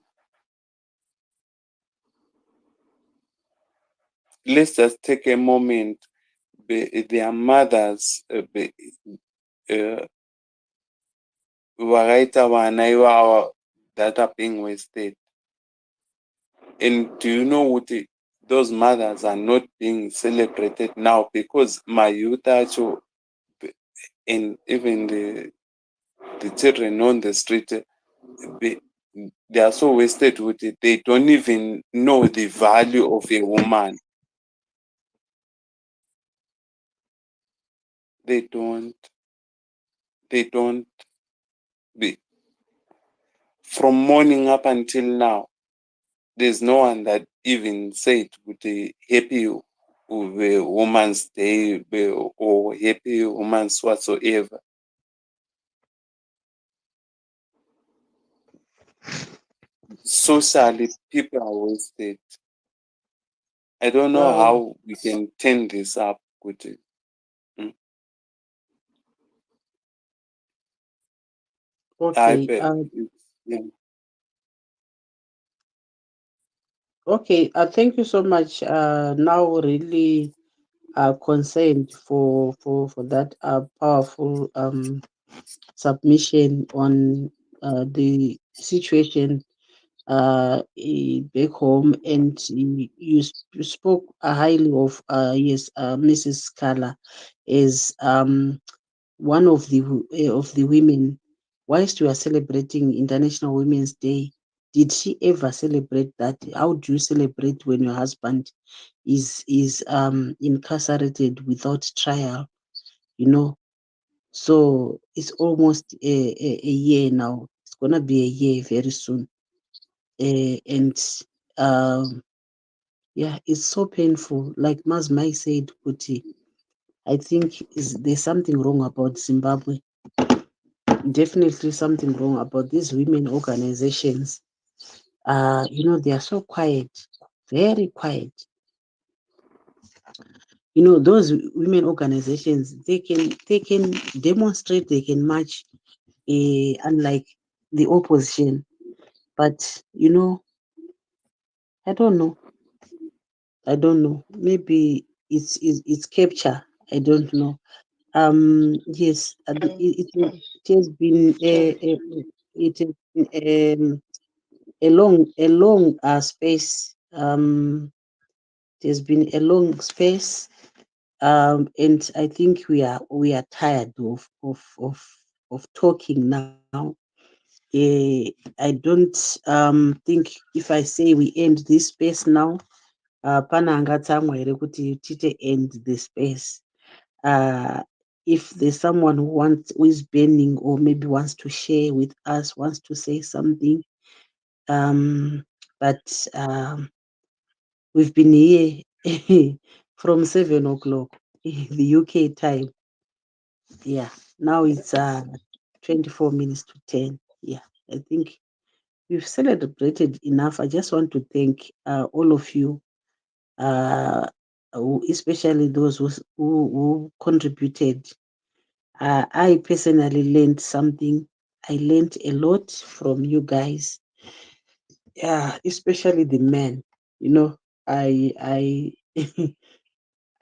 Let's just take a moment. Their mothers, that are being wasted. And do you know what those mothers are not being celebrated now because my youth actually, and even the children on the street, they are so wasted with it. They don't even know the value of a woman. They don't. From morning up until now, there's no one that even said with a happy woman's day or happy woman's whatsoever. Socially, people are wasted. I don't know how we can turn this up with it. Okay. Yeah. Okay. Thank you so much. Now really concerned for that powerful submission on the situation back home, and you spoke highly of yes, Mrs. Kala is one of the women. Whilst you are celebrating International Women's Day, did she ever celebrate that? How do you celebrate when your husband is incarcerated without trial? You know, so it's almost a year now. It's gonna be a year very soon, and yeah, it's so painful. Like Mazmai said, Kuti, I think there's something wrong about Zimbabwe. Definitely something wrong about these women organizations. They are so quiet, very quiet. Those women organizations, they can demonstrate, they can march, unlike the opposition. But I don't know. Maybe it's capture. I don't know. Yes, it has been it has been a long space. It has been a long space, and I think we are tired of talking now. I don't think if I say we end this space now, pana angatsamwa here kuti tite end the space. If there's someone who is burning or maybe wants to share with us, wants to say something, but we've been here from 7 o'clock, the UK time. Yeah, now it's 24 minutes to 10. Yeah, I think we've celebrated enough. I just want to thank all of you, especially those who contributed. I personally learned something. I learned a lot from you guys. Yeah, especially the men. You know, I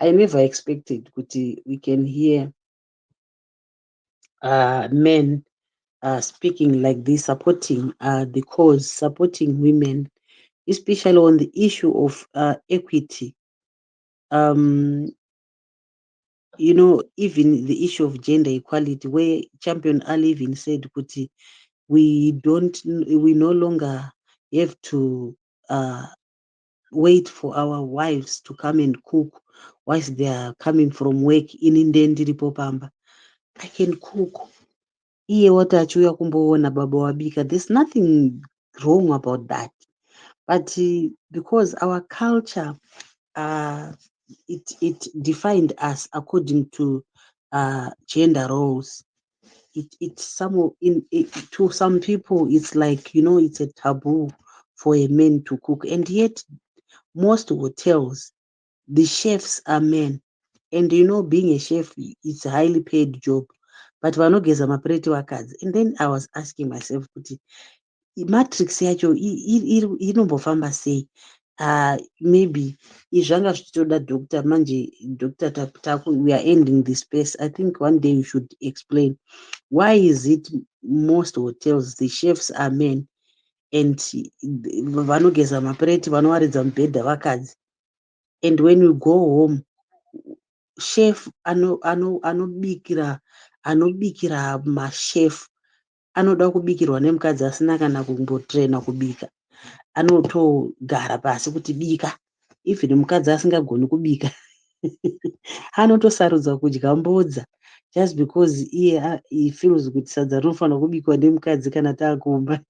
I never expected we can hear men speaking like this, supporting the cause, supporting women, especially on the issue of equity. You know, even the issue of gender equality, where Champion Ali even said, Kuti, we no longer have to wait for our wives to come and cook whilst they are coming from work in Ndendiri Popamba. I can cook. Iye wati achiuya kumboona baba wabika. There's nothing wrong about that. But because our culture, it defined us according to gender roles. To some people, it's like, you know, it's a taboo for a man to cook. And yet, most hotels, the chefs are men. And you know, being a chef, it's a highly paid job. But vanogeza mapureti wakadzi. And then I was asking myself, kuti matrix yacho inombofamba sei? Maybe zvanga zvichitoda doctor manje, doctor we are ending this space. I think one day you should explain why is it most hotels the chefs are men and vanogeza mapureti vanowaridza mubhedha vakadzi, and when you go home chef anobikira machef anoda kubikirwa nemukadzi asina kana kumbotraina kubika, anotogara pasi kuti bika, even mukadzi asingagoni kubika anotosarudza kudya mbodza just because he feels kuti sadza rinofanira kubikwa nemukadzi kana taakuumba.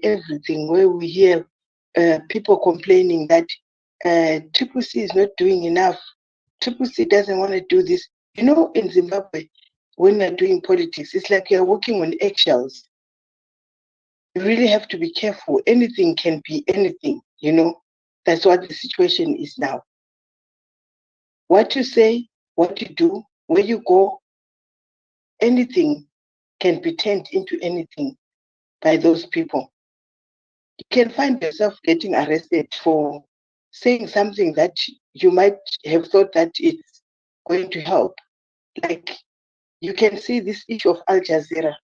Everything where we hear people complaining that Triple C is not doing enough. Triple C doesn't want to do this. You know, in Zimbabwe, when you're doing politics, it's like you're walking on eggshells. You really have to be careful. Anything can be anything, you know. That's what the situation is now. What you say, what you do, where you go, anything can be turned into anything by those people. You can find yourself getting arrested for saying something that you might have thought that it's going to help. Like you can see this issue of Al Jazeera.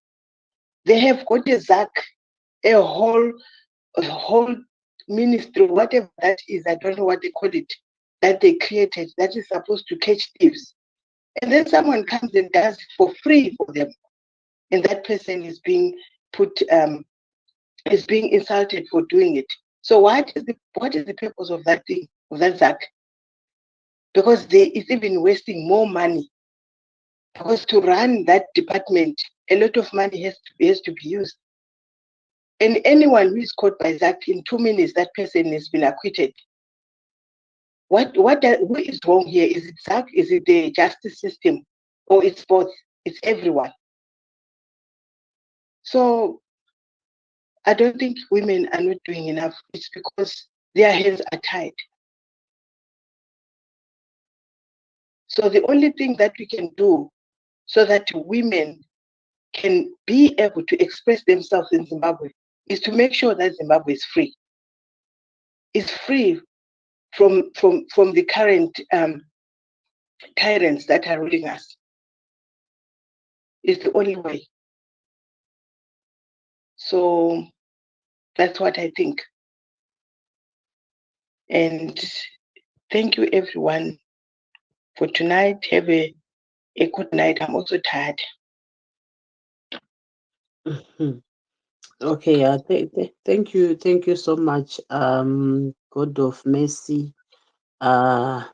They have got a ZAC, a whole ministry, whatever that is, I don't know what they call it, that they created that is supposed to catch thieves. And then someone comes and does it for free for them. And that person is being is being insulted for doing it. So what is the purpose of that thing, of that ZAC? Because it's even wasting more money. Because to run that department, a lot of money has to be used. And anyone who is caught by ZAC, in 2 minutes, that person has been acquitted. What is wrong here? Is it ZAC? Is it the justice system? Or it's both? It's everyone. So I don't think women are not doing enough. It's because their hands are tied. So the only thing that we can do so that women can be able to express themselves in Zimbabwe is to make sure that Zimbabwe is free. It's free from the current tyrants that are ruling us. It's the only way. So that's what I think. And thank you everyone for tonight. Have a good night. I'm also tired. Okay, thank you so much, God of Mercy. I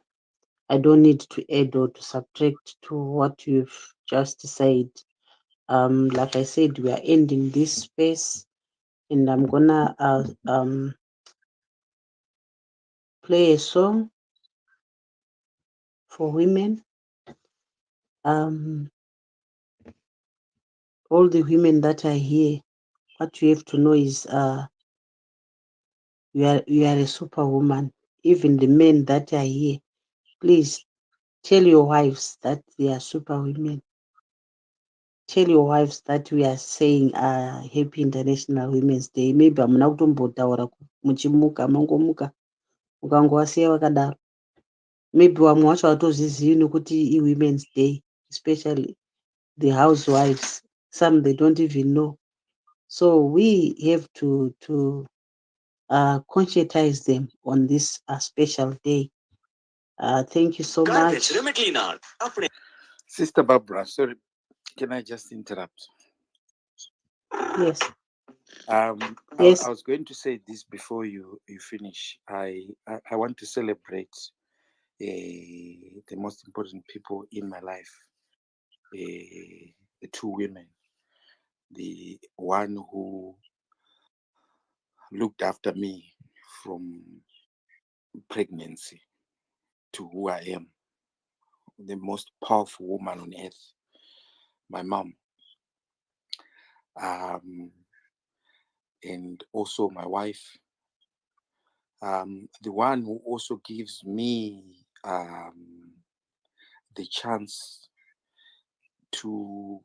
don't need to add or to subtract to what you've just said. Like I said, we are ending this space, and I'm gonna play a song for women. All the women that are here, what you have to know is you are a superwoman. Even the men that are here, please tell your wives that they are superwomen. Tell your wives that we are saying Happy International Women's Day. Maybe hamuna kutombotaura muchimuka mangomuka ukangowasiya vakadaro. Maybe vamwe vacho havatozizivi nokuti i-Women's Day, especially the housewives. Some they don't even know. So we have to conscientize them on this special day. Thank you so much. Sister Barbara, sorry, can I just interrupt? Yes. Yes. I was going to say this before you finish. I want to celebrate the most important people in my life, the two women. The one who looked after me from pregnancy to who I am, the most powerful woman on earth, my mom. And also my wife, the one who also gives me the chance to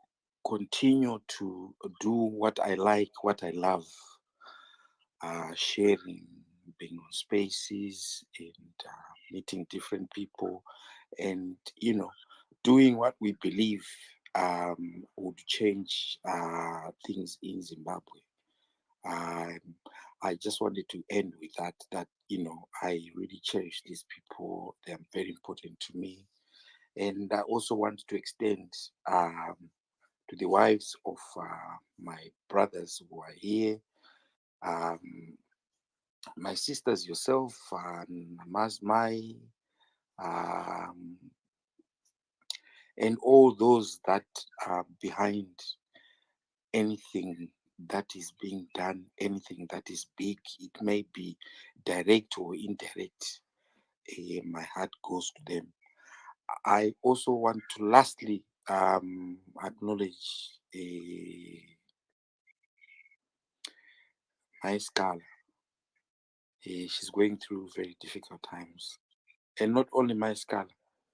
continue to do what I like, what I love, sharing, being on spaces and meeting different people, and doing what we believe would change things in Zimbabwe. I just wanted to end with that I really cherish these people. They are very important to me. And I also want to extend to the wives of my brothers who are here, my sisters, yourself, Masmai, and all those that are behind anything that is being done, anything that is big. It may be direct or indirect. my heart goes to them. I also want to lastly acknowledge my Scala. She's going through very difficult times. And not only my Scala,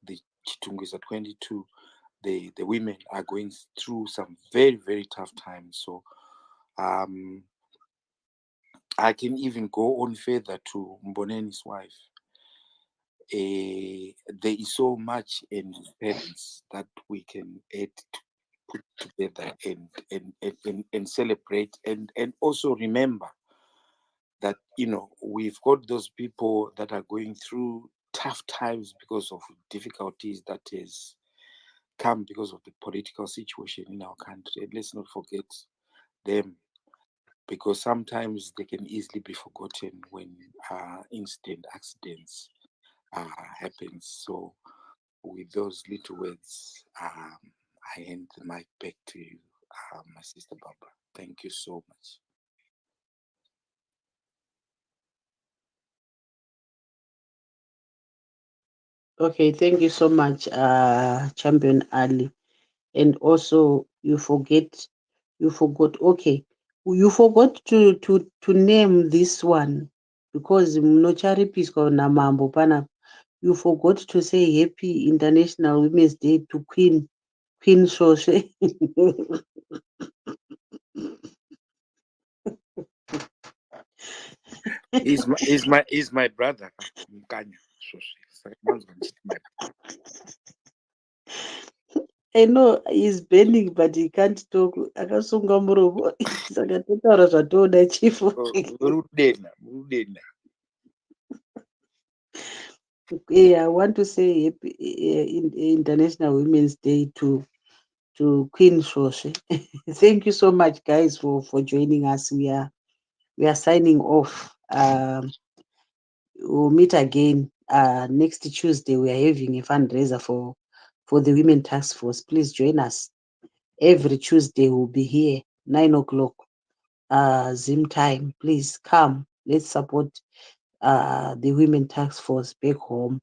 the Chitungwiza 22, the women are going through some very, very tough times. So I can even go on further to Mboneni's wife. There is so much in parents that we can add to put together and celebrate and also remember that, you know, we've got those people that are going through tough times because of difficulties that has come because of the political situation in our country. And let's not forget them, because sometimes they can easily be forgotten when accidents happen. So with those little words, I hand the mic back to you, my sister Barbara. Thank you so much. Okay, thank you so much, Champion Ali. And also, you forgot. Okay, you forgot to name this one because Mnochari Pisco Namambo Pana. You forgot to say Happy International Women's Day to Queen Shoshe. He's my brother. Mkanya. I know he's bending, but he can't talk. Akasunga muromo. Saka totaura zvatoda chifu. Yeah, I want to say Happy International Women's Day to Queen Shoshe. Thank you so much, guys, for joining us. We are signing off. We'll meet again next Tuesday. We are having a fundraiser for the Women Task Force. Please join us. Every Tuesday we'll be here 9 o'clock Zim time. Please come. Let's support the Women Task Force back home.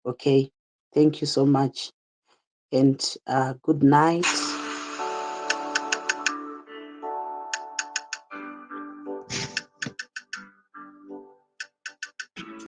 Okay. Thank you so much. And good night.